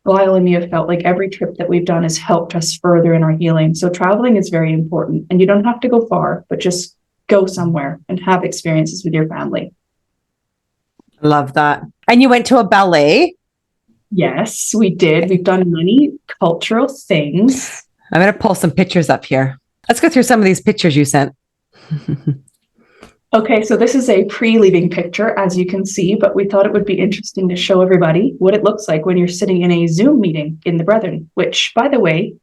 Lyle and me have felt like every trip that we've done has helped us further in our healing. So traveling is very important. And you don't have to go far, but just go somewhere and have experiences with your family. Love that. And you went to a ballet? Yes, we did. We've done many cultural things. I'm going to pull some pictures up here. Let's go through some of these pictures you sent. Okay, so this is a pre-leaving picture, as you can see, but we thought it would be interesting to show everybody what it looks like when you're sitting in a Zoom meeting in the Brethren, which, by the way,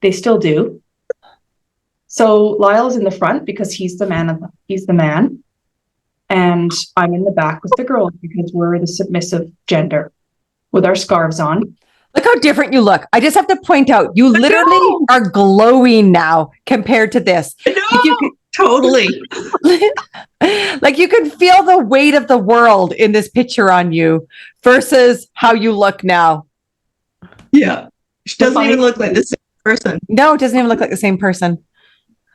they still do. So Lyle's in the front because he's the man. And I'm in the back with the girls because we're the submissive gender with our scarves on. Look how different you look. I just have to point out, you literally are glowing now compared to this. Totally. Like you can feel the weight of the world in this picture on you versus how you look now. Yeah. She doesn't even look like the same person. No, it doesn't even look like the same person.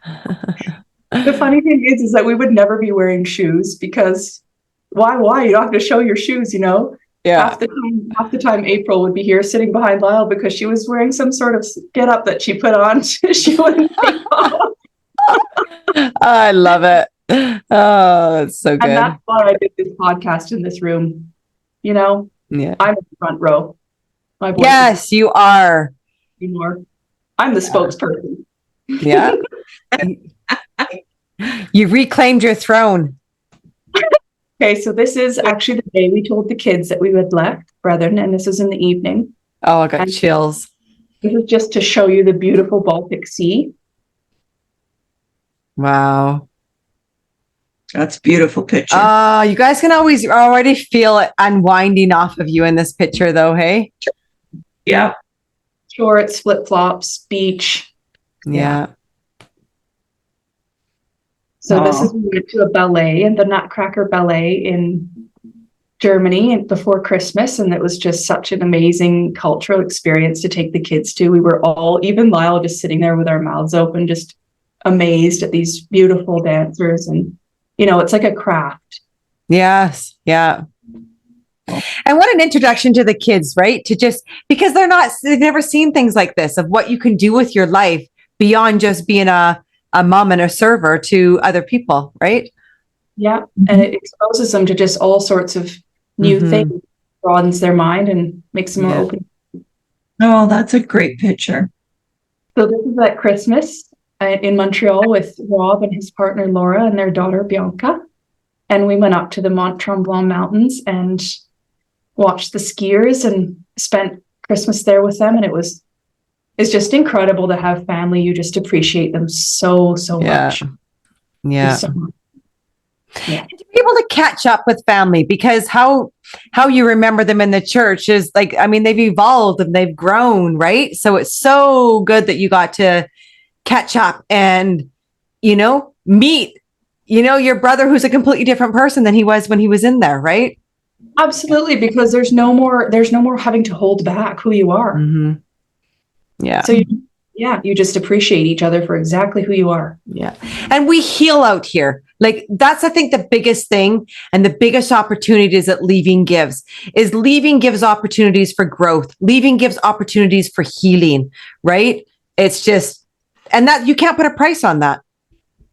The funny thing is that we would never be wearing shoes because why? You don't have to show your shoes, Yeah. Half the time April would be here sitting behind Lyle because she was wearing some sort of get up that she put on. She wouldn't take off. I love it. Oh, that's so good. And that's why I did this podcast in this room. Yeah. I'm in the front row. My voice Yes, you are. Anymore. I'm the spokesperson. Yeah. You reclaimed your throne. Okay, so this is actually the day we told the kids that we had left Brethren, and this is in the evening. Oh, I got chills. This is just to show you the beautiful Baltic Sea. Wow. That's a beautiful picture. You guys can already feel it unwinding off of you in this picture though, hey? Yeah. Shorts, flip-flops, beach. Yeah. So this is, we went to a ballet and the Nutcracker Ballet in Germany before Christmas. And it was just such an amazing cultural experience to take the kids to. We were all, even Lyle, just sitting there with our mouths open, just amazed at these beautiful dancers. And, it's like a craft. Yes. Yeah. And what an introduction to the kids, right? To just, because they've never seen things like this of what you can do with your life beyond just being a mom and a server to other people, right? Yeah. And it exposes them to just all sorts of new things, broadens their mind and makes them more open. Oh, that's a great picture. So this is at Christmas in Montreal with Rob and his partner Laura and their daughter Bianca. And we went up to the Mont Tremblant Mountains and watched the skiers and spent Christmas there with them. And it's just incredible to have family. You just appreciate them so much. Yeah. So much. Yeah. To be able to catch up with family, because how you remember them in the church is like, I mean, they've evolved and they've grown, right? So it's so good that you got to catch up and, meet, your brother who's a completely different person than he was when he was in there, right? Absolutely, because there's no more having to hold back who you are. Mm-hmm. Yeah. So you just appreciate each other for exactly who you are. Yeah. And we heal out here. Like that's, I think, the biggest thing and the biggest opportunities that leaving gives opportunities for growth. Leaving gives opportunities for healing, right? It's just, and that you can't put a price on that.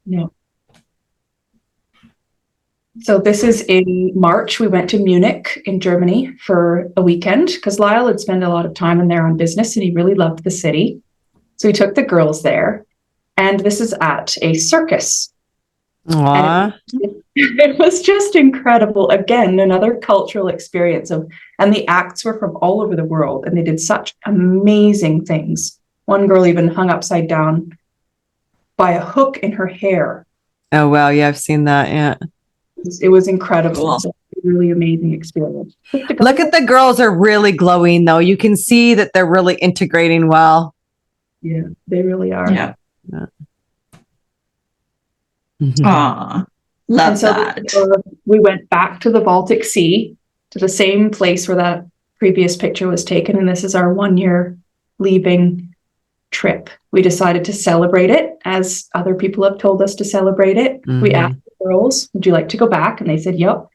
No. So this is in March. We went to Munich in Germany for a weekend because Lyle had spent a lot of time in there on business and he really loved the city. So we took the girls there, and this is at a circus. Aww. It was just incredible. Again, another cultural experience and the acts were from all over the world and they did such amazing things. One girl even hung upside down by a hook in her hair. Oh, wow. Yeah, I've seen that. Yeah. It was incredible. Cool. It was a really amazing experience. Look at the girls are really glowing though. You can see that they're really integrating well. Yeah, they really are. Yeah. Mm-hmm. Aw, love that. We went back to the Baltic Sea, to the same place where that previous picture was taken. And this is our 1 year leaving trip. We decided to celebrate it as other people have told us to celebrate it. Mm-hmm. We asked the girls, would you like to go back? And they said, yep.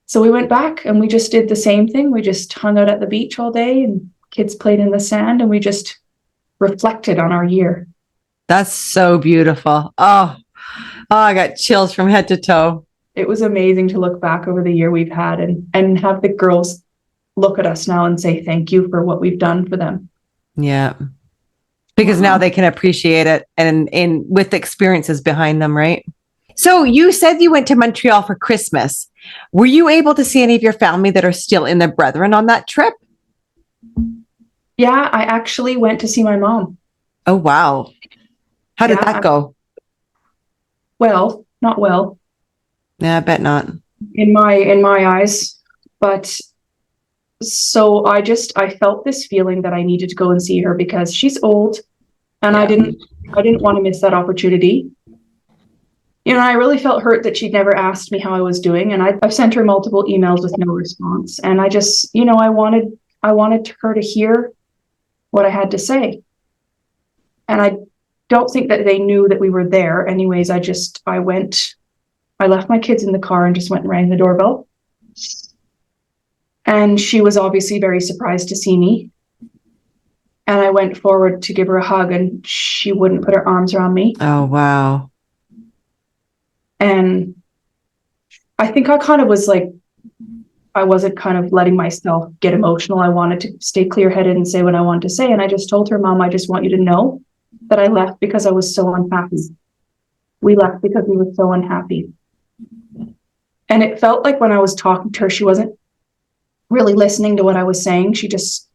So we went back and we just did the same thing. We just hung out at the beach all day and kids played in the sand and we just reflected on our year. That's so beautiful. Oh, I got chills from head to toe. It was amazing to look back over the year we've had and have the girls look at us now and say thank you for what we've done for them. Yeah. Because now they can appreciate it and with the experiences behind them, right? So you said you went to Montreal for Christmas. Were you able to see any of your family that are still in the Brethren on that trip? Yeah, I actually went to see my mom. Oh, wow. How did that go? Well, not well. Yeah, I bet not. In my eyes. But so I felt this feeling that I needed to go and see her because she's old and I didn't want to miss that opportunity. I really felt hurt that she'd never asked me how I was doing. And I've sent her multiple emails with no response. And I just, I wanted her to hear what I had to say. And I don't think that they knew that we were there. Anyways, I left my kids in the car and just went and rang the doorbell. And she was obviously very surprised to see me. And I went forward to give her a hug and she wouldn't put her arms around me. Oh, wow. And I think I kind of was like, I wasn't kind of letting myself get emotional. I wanted to stay clear-headed and say what I wanted to say. And I just told her, Mom, I just want you to know that I left because I was so unhappy. We left because we were so unhappy. And it felt like when I was talking to her, she wasn't really listening to what I was saying. She just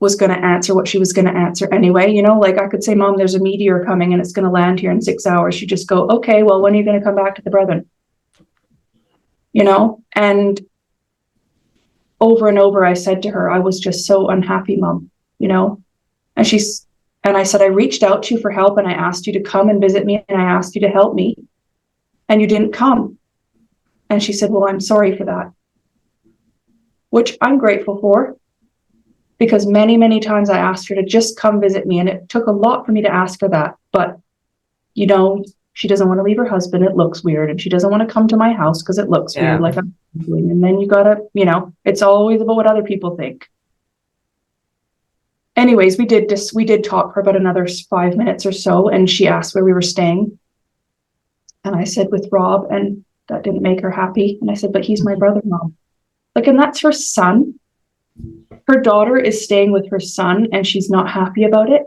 was going to answer what she was going to answer anyway. Like I could say, Mom, there's a meteor coming and it's going to land here in 6 hours. She'd just go, okay, well, when are you going to come back to the Brethren? And over and over, I said to her, I was just so unhappy, Mom, and I said, I reached out to you for help and I asked you to come and visit me and I asked you to help me and you didn't come. And she said, well, I'm sorry for that, which I'm grateful for because many, many times I asked her to just come visit me. And it took a lot for me to ask her that. But, she doesn't want to leave her husband. It looks weird. And she doesn't want to come to my house because it looks weird. Like I'm doing. And then you gotta, it's always about what other people think. Anyways, we did talk for about another 5 minutes or so. And she asked where we were staying. And I said with Rob, and that didn't make her happy. And I said, but he's my brother, Mom. And that's her son. Her daughter is staying with her son and she's not happy about it.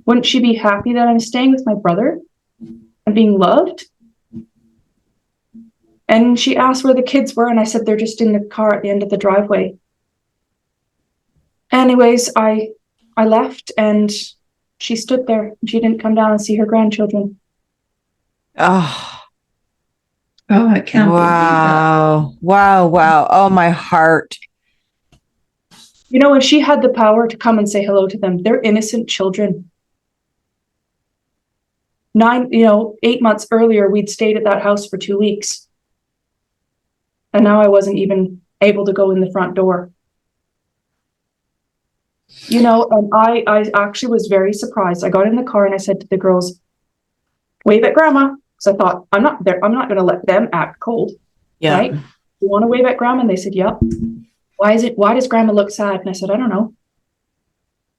Wouldn't she be happy that I'm staying with my brother and being loved? And she asked where the kids were, and I said, they're just in the car at the end of the driveway. Anyways, I left, and she stood there. She didn't come down and see her grandchildren. Oh, I can't believe that. wow. Oh, my heart. You know, and she had the power to come and say hello to them. They're innocent children. 8 months earlier, we'd stayed at that house for 2 weeks. And now I wasn't even able to go in the front door. You know, and I actually was very surprised. I got in the car and I said to the girls, wave at grandma. Because I thought, I'm not going to let them act cold. Yeah. Right? You want to wave at grandma? And they said, yep. Why does grandma look sad? And I said, I don't know.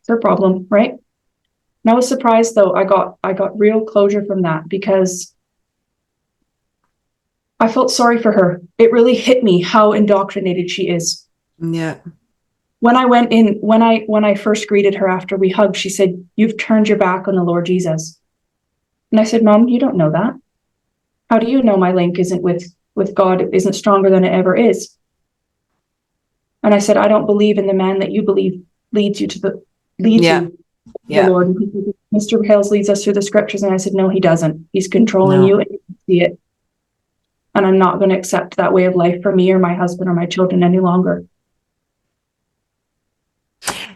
It's her problem, right? And I was surprised though. I got real closure from that because I felt sorry for her. It really hit me how indoctrinated she is. Yeah. When I went in, when I first greeted her after we hugged, she said, "You've turned your back on the Lord Jesus." And I said, "Mom, you don't know that. How do you know my link isn't with God, isn't stronger than it ever is?" And I said, "I don't believe in the man that you believe leads you to the Lord." And he said, "Mr. Hales leads us through the scriptures." And I said, "No, he doesn't. He's controlling you, and you can see it. And I'm not going to accept that way of life for me or my husband or my children any longer."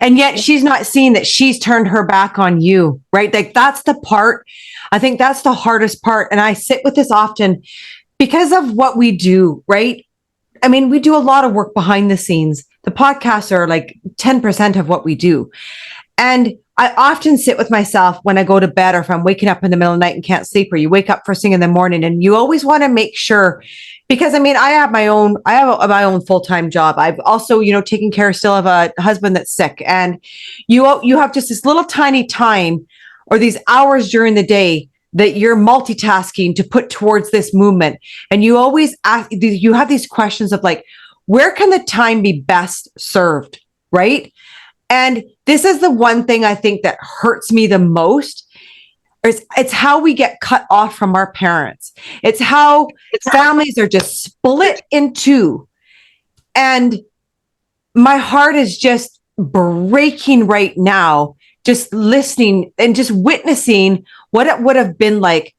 And yet she's not seeing that she's turned her back on you, right? Like that's the part, I think that's the hardest part. And I sit with this often because of what we do, right? I mean, we do a lot of work behind the scenes. The podcasts are like 10% of what we do. And I often sit with myself when I go to bed or if I'm waking up in the middle of the night and can't sleep, or you wake up first thing in the morning and you always want to make sure, because I mean, I have my own full-time job. I've also, taken care still of a husband that's sick, and you have just this little tiny time or these hours during the day that you're multitasking to put towards this movement. And you always you have these questions of like, where can the time be best served? Right. And this is the one thing I think that hurts me the most. It's how we get cut off from our parents. It's how families are just split in two. And my heart is just breaking right now, just listening and just witnessing what it would have been like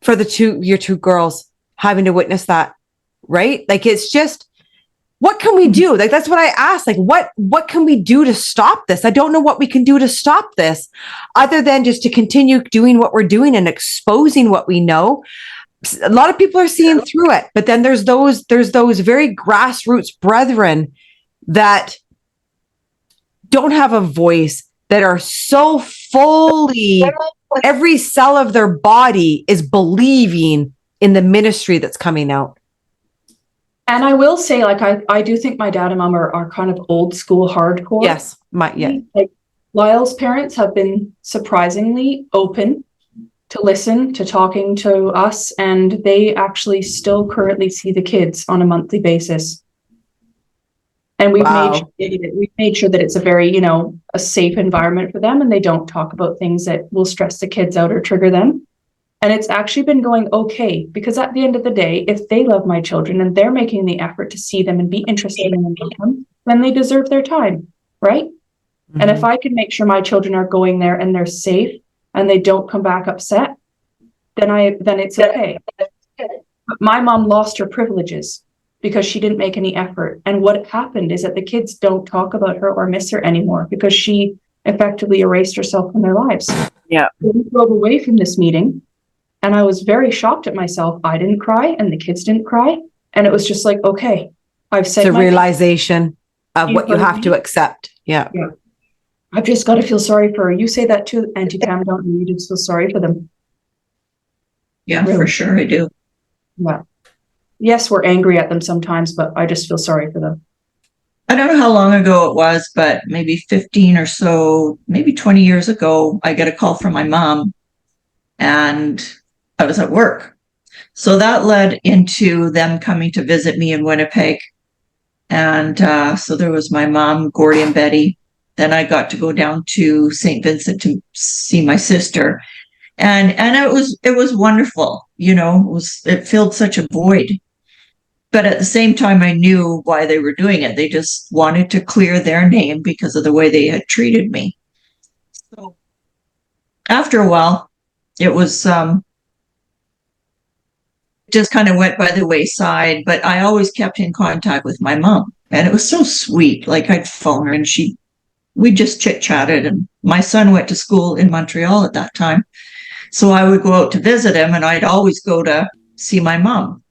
for your two girls having to witness that, right? Like, it's just, what can we do? Like, that's what I asked. Like, what can we do to stop this? I don't know what we can do to stop this other than just to continue doing what we're doing and exposing what we know. A lot of people are seeing through it, but then there's those very grassroots brethren that don't have a voice, that are so fully, every cell of their body is believing in the ministry that's coming out. And I will say, like, I do think my dad and mom are kind of old school hardcore. Yes. Like, Lyle's parents have been surprisingly open to listen, to talking to us, and they actually still currently see the kids on a monthly basis. And we've made sure that it's a very, a safe environment for them, and they don't talk about things that will stress the kids out or trigger them. And it's actually been going okay, because at the end of the day, if they love my children and they're making the effort to see them and be interested in them, then they deserve their time, right? Mm-hmm. And if I can make sure my children are going there and they're safe and they don't come back upset, then it's okay. But my mom lost her privileges because she didn't make any effort. And what happened is that the kids don't talk about her or miss her anymore because she effectively erased herself from their lives. Yeah. We drove away from this meeting, and I was very shocked at myself. I didn't cry and the kids didn't cry. And it was just like, okay, I've said the realization of what you have to accept. Yeah. I've just got to feel sorry for her. You say that too, Auntie Pam, don't you? You just feel sorry for them. Yeah, really. For sure I do. Yeah. Yes, we're angry at them sometimes, but I just feel sorry for them. I don't know how long ago it was, but maybe 15 or so, maybe 20 years ago, I get a call from my mom, and I was at work. So that led into them coming to visit me in Winnipeg. And so there was my mom, Gordy and Betty, then I got to go down to St. Vincent to see my sister. And it was wonderful, it filled such a void. But at the same time, I knew why they were doing it. They just wanted to clear their name because of the way they had treated me. So after a while, it was just kind of went by the wayside, but I always kept in contact with my mom. And it was so sweet. Like, I'd phone her and we just chit-chatted. And my son went to school in Montreal at that time. So I would go out to visit him, and I'd always go to see my mom,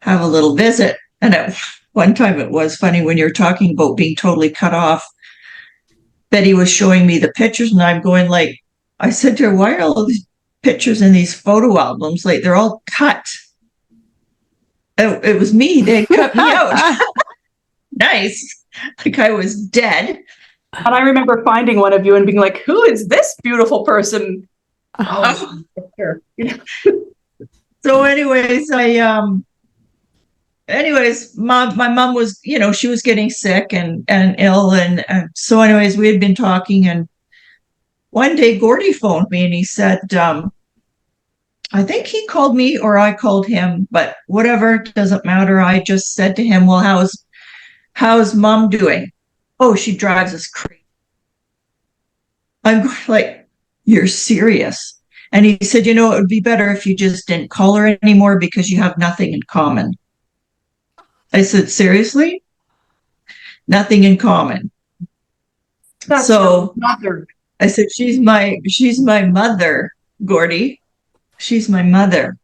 have a little visit. And at one time, it was funny when you're talking about being totally cut off. Betty was showing me the pictures, and I'm going like, I said to her, why are all these pictures in these photo albums? Like, they're all cut. It was me. They cut me out. Nice. Like I was dead. And I remember finding one of you and being like, who is this beautiful person? Oh, sure. So anyways, my mom was, she was getting sick and ill. And so anyways, we had been talking, and one day Gordy phoned me and he said, I think he called me or I called him, but whatever, doesn't matter. I just said to him, well, how's mom doing? Oh, she drives us crazy. I'm going like, you're serious? And he said, it would be better if you just didn't call her anymore because you have nothing in common. I said, seriously? Nothing in common. That's so mother. I said, she's my mother, Gordy. She's my mother.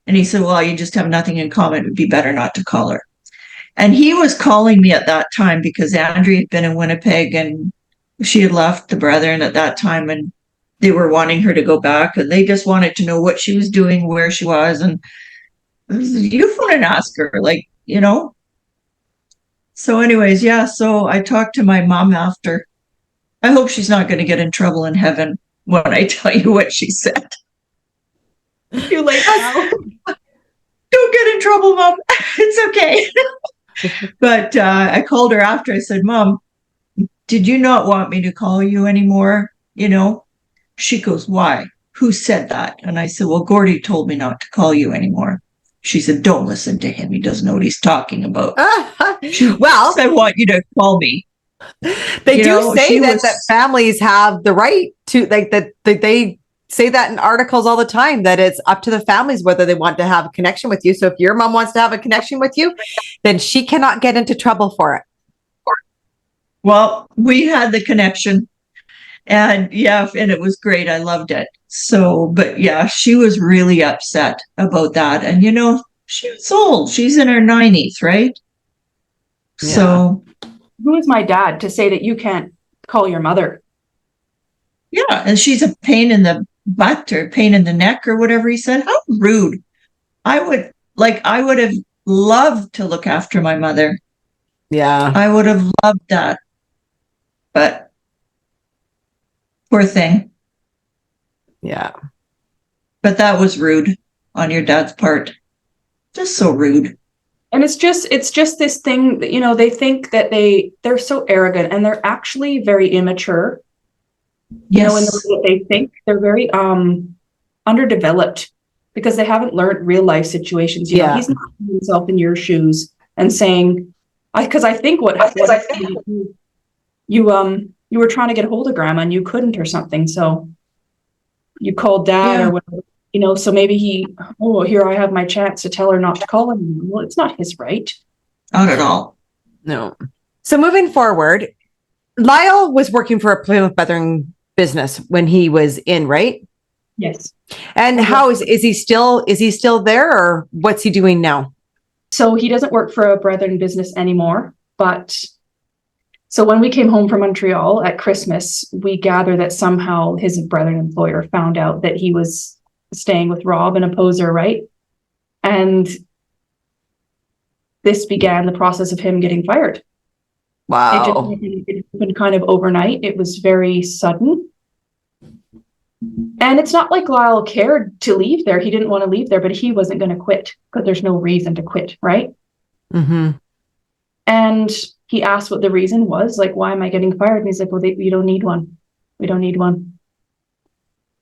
And he said, well, you just have nothing in common. It would be better not to call her. And he was calling me at that time because Andrea had been in Winnipeg and she had left the Brethren at that time, and they were wanting her to go back, and they just wanted to know what she was doing, where she was. And you phone and ask her, like, So anyways, yeah, so I talked to my mom after. I hope she's not going to get in trouble in heaven when I tell you what she said. Too late now. Don't get in trouble, Mom. It's okay. But I called her after. I said, Mom, did you not want me to call you anymore? She goes, why? Who said that? And I said, well, Gordy told me not to call you anymore. She said, don't listen to him. He doesn't know what he's talking about. Well, I want you to call me. They do say that families have the right to, like, that they say that in articles all the time, that it's up to the families whether they want to have a connection with you. So if your mom wants to have a connection with you, then she cannot get into trouble for it. Well, we had the connection, and and it was great. I loved it. So, but yeah, she was really upset about that. And she was old. She's in her 90s, right? Yeah. So who is my dad to say that you can't call your mother? Yeah, and she's a pain in the butt or pain in the neck or whatever he said. How rude. I would have loved to look after my mother. Yeah. I would have loved that. But poor thing. Yeah. But that was rude on your dad's part. Just so rude. And it's just this thing that, they think that they're so arrogant, and they're actually very immature. Yes. In the way that they think. They're very underdeveloped because they haven't learned real life situations. He's not putting himself in your shoes and saying, because I think you were trying to get a hold of grandma and you couldn't or something. So you called dad or whatever, so maybe here I have my chance to tell her not to call him. Well, it's not his right. Not at all. No. So moving forward, Lyle was working for a Plymouth Brethren business when he was in, right? Yes. And how is he still there, or what's he doing now? So he doesn't work for a Brethren business anymore, but so when we came home from Montreal at Christmas, we gathered that somehow his Brethren employer found out that he was staying with Rob, an opposer, right? And this began the process of him getting fired. Wow. It happened kind of overnight. It was very sudden. And it's not like Lyle cared to leave there. He didn't want to leave there, but he wasn't going to quit because there's no reason to quit, right? Mm-hmm. And he asked what the reason was, like, why am I getting fired? And he's like, well, you don't need one. We don't need one.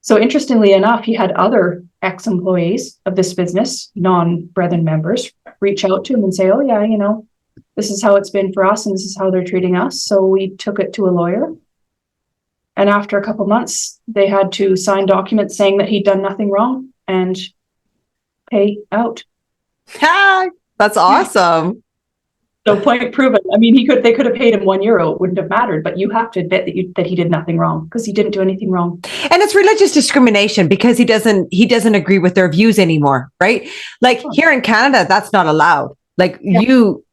So interestingly enough, he had other ex-employees of this business, non-Brethren members, reach out to him and say, oh yeah, this is how it's been for us and this is how they're treating us. So we took it to a lawyer. And after a couple months, they had to sign documents saying that he'd done nothing wrong and pay out. That's awesome. So point proven. I mean, they could have paid him €1. It wouldn't have mattered, but you have to admit that he did nothing wrong, because he didn't do anything wrong. And it's religious discrimination because he doesn't agree with their views anymore, right? Like here in Canada, that's not allowed. Like you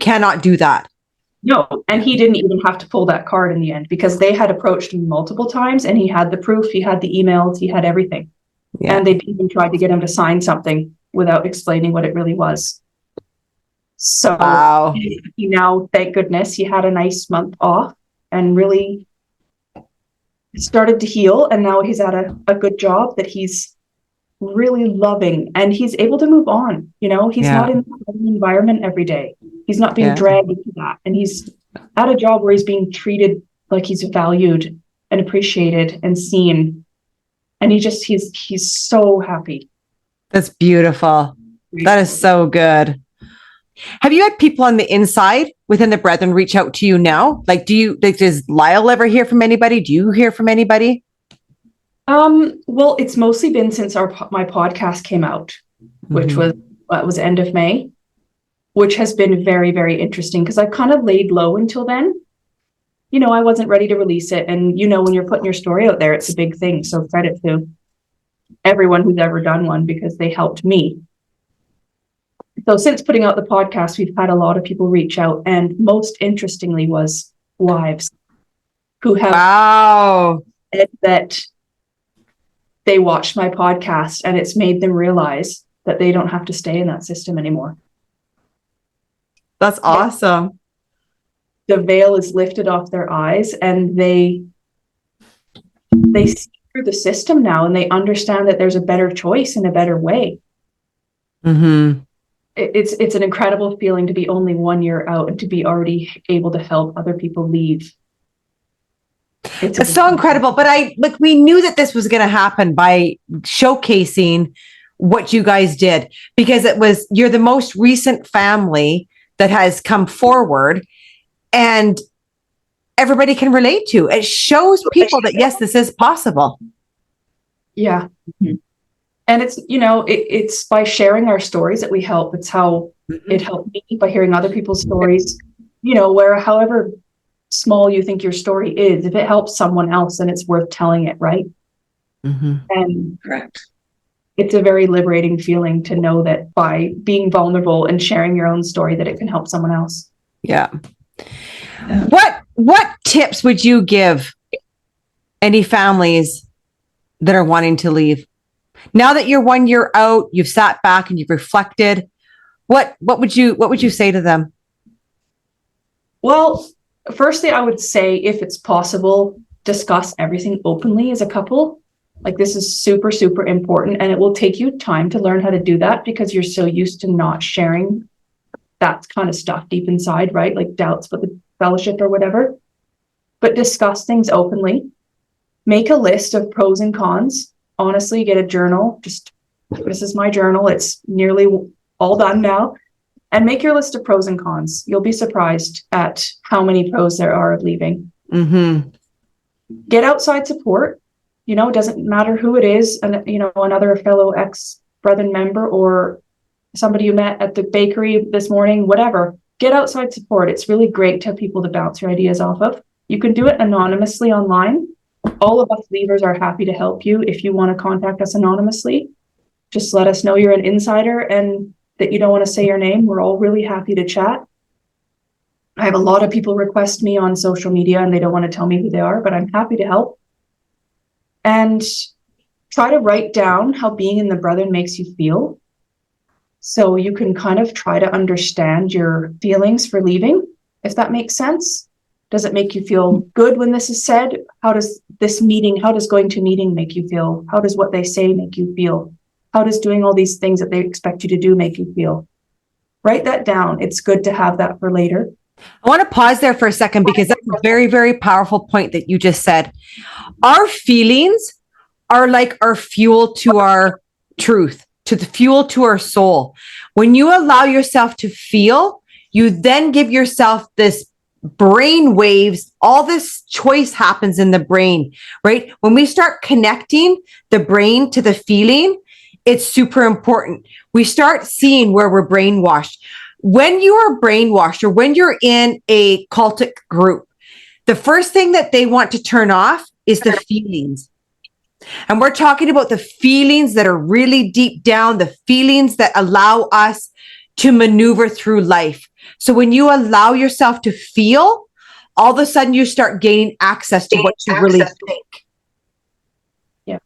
cannot do that. No, and he didn't even have to pull that card in the end, because they had approached him multiple times and he had the proof, he had the emails, he had everything. Yeah. And they even tried to get him to sign something without explaining what it really was. So wow. He now, thank goodness, he had a nice month off and really started to heal. And now he's at a good job that he's really loving, and he's able to move on. He's not in the environment every day. He's not being dragged into that. And he's at a job where he's being treated like he's valued and appreciated and seen. And he's so happy. That's beautiful. That is so good. Have you had people on the inside within the Brethren reach out to you now? Like, does Lyle ever hear from anybody? Do you hear from anybody? Well, it's mostly been since my podcast came out, which was end of May, which has been very, very interesting, because I've kind of laid low until then. I wasn't ready to release it. And, when you're putting your story out there, it's a big thing. So credit to everyone who's ever done one, because they helped me. So since putting out the podcast, we've had a lot of people reach out, and most interestingly was wives who have said that they watched my podcast and it's made them realize that they don't have to stay in that system anymore. That's awesome. The veil is lifted off their eyes, and they see through the system now, and they understand that there's a better choice and a better way. Mm-hmm. It's an incredible feeling to be only 1 year out and to be already able to help other people leave. It's so incredible. But we knew that this was going to happen by showcasing what you guys did, because you're the most recent family that has come forward and everybody can relate to. It shows people that, yes, this is possible. Yeah. Mm-hmm. And it's, it's by sharing our stories that we help. It's how it helped me, by hearing other people's stories, where however small you think your story is, if it helps someone else, then it's worth telling it, right? Mm-hmm. And correct. It's a very liberating feeling to know that by being vulnerable and sharing your own story, that it can help someone else. Yeah. What tips would you give any families that are wanting to leave? Now that you're 1 year out, you've sat back and you've reflected, what would you say to them? Well, firstly, I would say, if it's possible, discuss everything openly as a couple. Like, this is super, super important, and it will take you time to learn how to do that, because you're so used to not sharing that kind of stuff deep inside, right? Like doubts about the fellowship or whatever. But discuss things openly. Make a list of pros and cons. Honestly, get a journal. This is my journal. It's nearly all done now. And make your list of pros and cons. You'll be surprised at how many pros there are of leaving. Mm-hmm. Get outside support. It doesn't matter who it is, and another fellow ex-Brethren member or somebody you met at the bakery this morning, whatever. Get outside support. It's really great to have people to bounce your ideas off of. You can do it anonymously online. All of us leavers are happy to help you. If you want to contact us anonymously, just let us know you're an insider and that you don't want to say your name. We're all really happy to chat. I have a lot of people request me on social media and they don't want to tell me who they are, but I'm happy to help. And try to write down how being in the Brethren makes you feel. So you can kind of try to understand your feelings for leaving, if that makes sense. Does it make you feel good when this is said? How does going to meeting make you feel? How does what they say make you feel? How does doing all these things that they expect you to do make you feel? Write that down. It's good to have that for later. I want to pause there for a second because that's a very, very powerful point that you just said. Our feelings are like our fuel to our truth, to the fuel to our soul. When you allow yourself to feel, you then give yourself this brain waves. All this choice happens in the brain, right? When we start connecting the brain to the feeling, it's super important. We start seeing where we're brainwashed. When you are brainwashed or when you're in a cultic group, the first thing that they want to turn off is the feelings. And we're talking about the feelings that are really deep down, the feelings that allow us to maneuver through life. So when you allow yourself to feel, all of a sudden you start gaining access to what you really think. Yeah.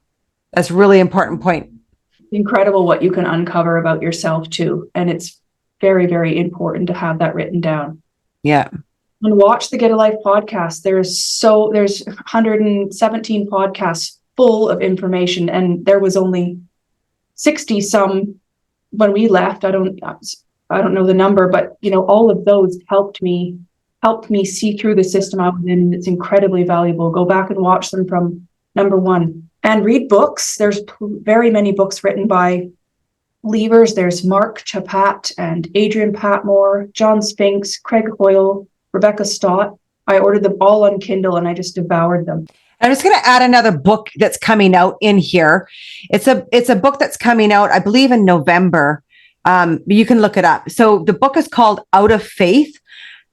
That's a really important point. Incredible what you can uncover about yourself too. And it's very, very important to have that written down. Yeah. And watch the Get a Life podcast. There's 117 podcasts full of information, and there was only 60 some when we left. I don't know the number, but all of those helped me see through the system I was in. It's incredibly valuable. Go back and watch them from number one, and read books. There's very many books written by leavers. There's Mark Chapat and Adrian Patmore, John Spinks, Craig Hoyle, Rebecca Stott. I ordered them all on Kindle and I just devoured them. I'm just going to add another book that's coming out in here. It's a book that's coming out, I believe, in November. You can look it up. So the book is called Out of Faith.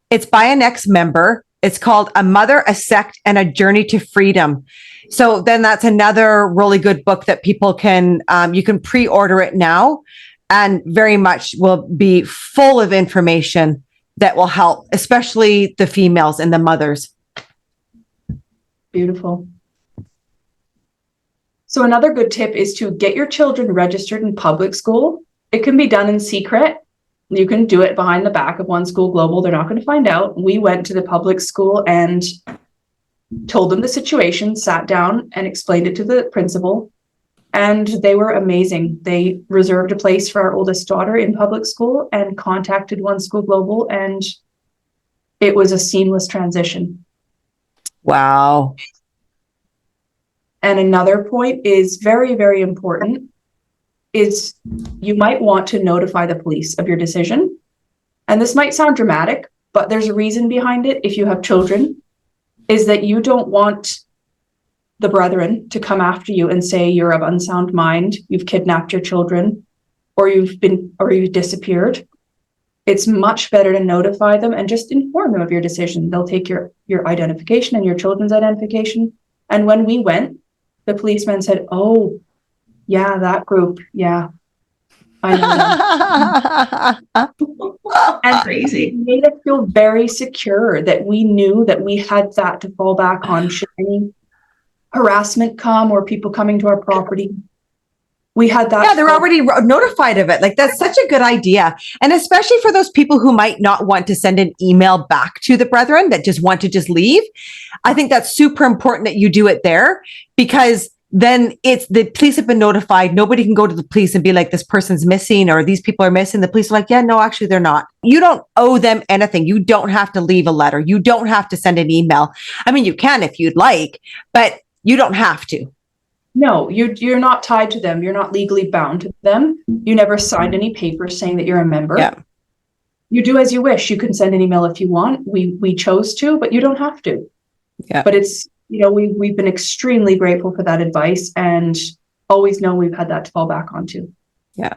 It's by an ex-member. It's called A Mother, a Sect, and a Journey to Freedom. So then that's another really good book that people can, you can pre-order it now, and very much will be full of information that will help, especially the females and the mothers. Beautiful. So another good tip is to get your children registered in public school. It can be done in secret. You can do it behind the back of One School Global. They're not going to find out. We went to the public school and told them the situation, sat down and explained it to the principal, and they were amazing. They reserved a place for our oldest daughter in public school and contacted One School Global, and it was a seamless transition. Wow. And another point is very, very important is you might want to notify the police of your decision. And this might sound dramatic, but there's a reason behind it. If you have children, is that you don't want the brethren to come after you and say you're of unsound mind, you've kidnapped your children, or you've disappeared. It's much better to notify them and just inform them of your decision. They'll take your identification and your children's identification. And when we went, the policeman said, "Oh, yeah, that group. Yeah, I know." And Crazy. it made us feel very secure that we knew that we had that to fall back on should any harassment come or people coming to our property. We had that. Yeah, they're already notified of it. Like, that's such a good idea. And especially for those people who might not want to send an email back to the brethren, that just want to just leave. I think that's super important that you do it there, because then it's the police have been notified. Nobody can go to the police and be like, this person's missing or these people are missing. The police are like, yeah, no, actually they're not. You don't owe them anything. You don't have to leave a letter. You don't have to send an email. I mean, you can if you'd like, but you don't have to. No, you're not tied to them. You're not legally bound to them. You never signed any papers saying that you're a member. Yeah. You do as you wish. You can send an email if you want. We chose to, but you don't have to. Yeah. But it's, we've been extremely grateful for that advice and always know we've had that to fall back onto. Yeah.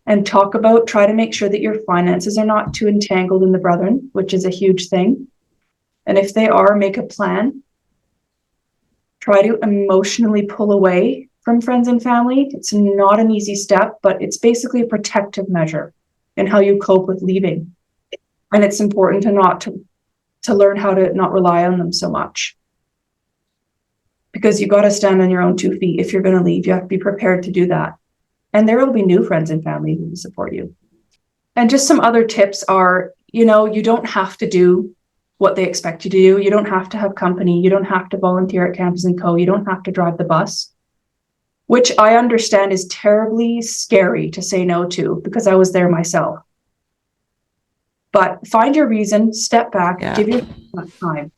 And try to make sure that your finances are not too entangled in the brethren, which is a huge thing. And if they are, make a plan. Try to emotionally pull away from friends and family. It's not an easy step, but it's basically a protective measure in how you cope with leaving. And it's important to learn how to not rely on them so much. Because you got to stand on your own 2 feet. If you're going to leave, you have to be prepared to do that. And there will be new friends and family who will support you. And just some other tips are, you don't have to do what they expect you to do. You don't have to have company. You don't have to volunteer at Campus & Co. You don't have to drive the bus, which I understand is terribly scary to say no to, because I was there myself. But find your reason, step back, Yeah. give yourself time.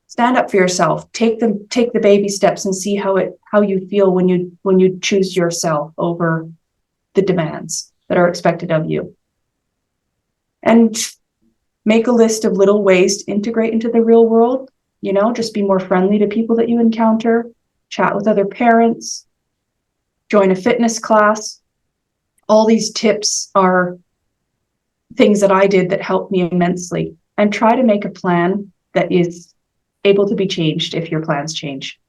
Stand up for yourself. Take the baby steps and see how you feel when you choose yourself over the demands that are expected of you. And make a list of little ways to integrate into the real world. Just be more friendly to people that you encounter, chat with other parents, join a fitness class. All these tips are things that I did that helped me immensely. And try to make a plan that is able to be changed if your plans change.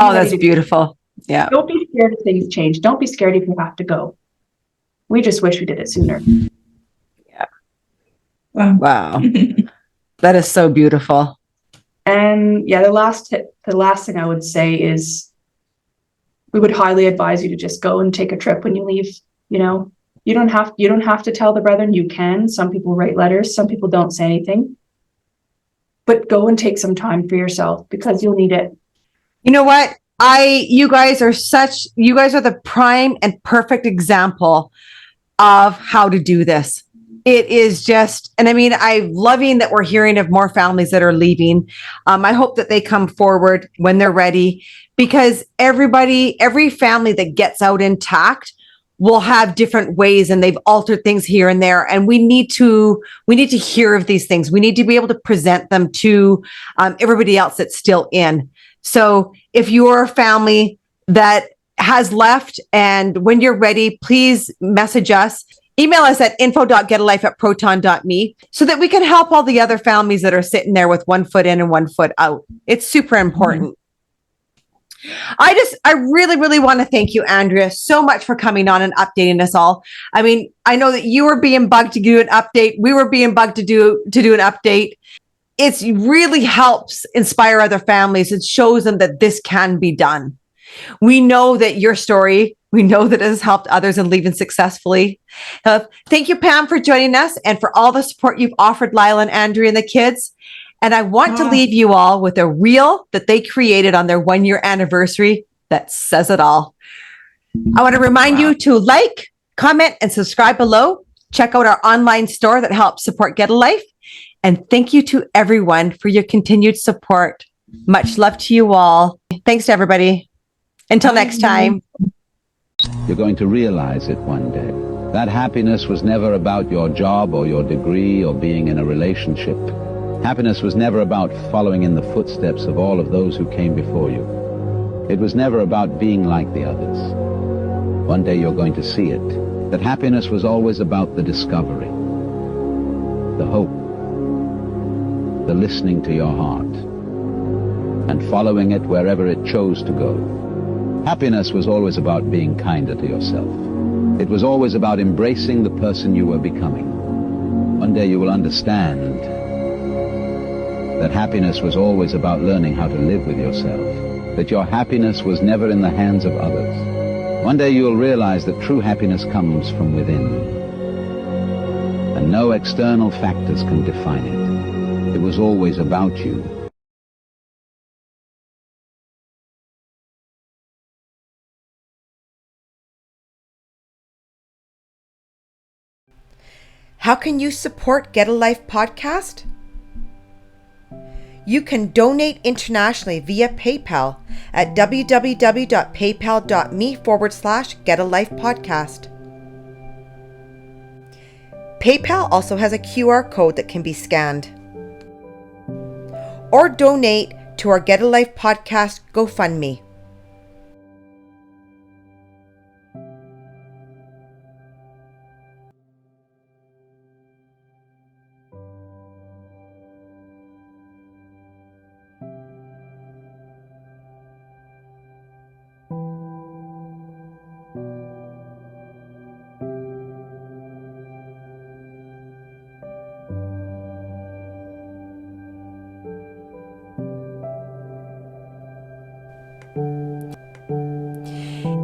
Oh, that's beautiful. Yeah. Don't be scared if things change. Don't be scared if you have to go. We just wish we did it sooner. Yeah. Wow. That is so beautiful. And yeah, the last thing I would say is we would highly advise you to just go and take a trip when you leave. You don't have to tell the brethren. You can. Some people write letters, some people don't say anything. But go and take some time for yourself because you'll need it. You know what? You guys are the prime and perfect example of how to do this. It is just, and I mean, I'm loving that we're hearing of more families that are leaving. I hope that they come forward when they're ready, because every family that gets out intact will have different ways, and they've altered things here and there. And we need to hear of these things. We need to be able to present them to everybody else that's still in. So if you're a family that has left, and when you're ready, please message us. Email us at info.getalife@proton.me so that we can help all the other families that are sitting there with one foot in and one foot out. It's super important. I really, really want to thank you, Andrea, so much for coming on and updating us all. I mean, I know that you were being bugged to do an update. We were being bugged to do an update. It really helps inspire other families. It shows them that this can be done. We know that your story, we know that it has helped others in leaving successfully. Thank you, Pam, for joining us and for all the support you've offered Lyle and Andrea and the kids. And I want to leave you all with a reel that they created on their 1-year anniversary that says it all. I want to remind you to like, comment, and subscribe below. Check out our online store that helps support Get a Life. And thank you to everyone for your continued support. Much love to you all. Thanks to everybody. Until next time. You're going to realize it one day. That happiness was never about your job or your degree or being in a relationship. Happiness was never about following in the footsteps of all of those who came before you. It was never about being like the others. One day you're going to see it. That happiness was always about the discovery, the hope, the listening to your heart, and following it wherever it chose to go. Happiness was always about being kinder to yourself. It was always about embracing the person you were becoming. One day you will understand that happiness was always about learning how to live with yourself, that your happiness was never in the hands of others. One day you'll realize that true happiness comes from within, and no external factors can define it. It was always about you. How can you support Get a Life podcast? You can donate internationally via PayPal at www.paypal.me/getalifepodcast. PayPal also has a QR code that can be scanned. Or donate to our Get a Life podcast GoFundMe.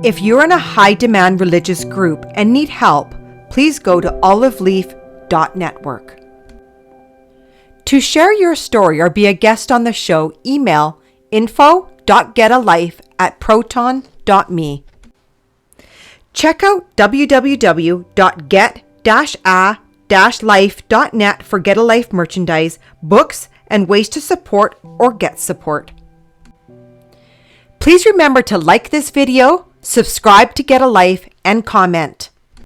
If you're in a high-demand religious group and need help, please go to oliveleaf.network. To share your story or be a guest on the show, email info.getalife@proton.me. Check out www.get-a get-a-life.net for Get a Life merchandise, books, and ways to support or get support. Please remember to like this video, subscribe to Get a Life, and comment.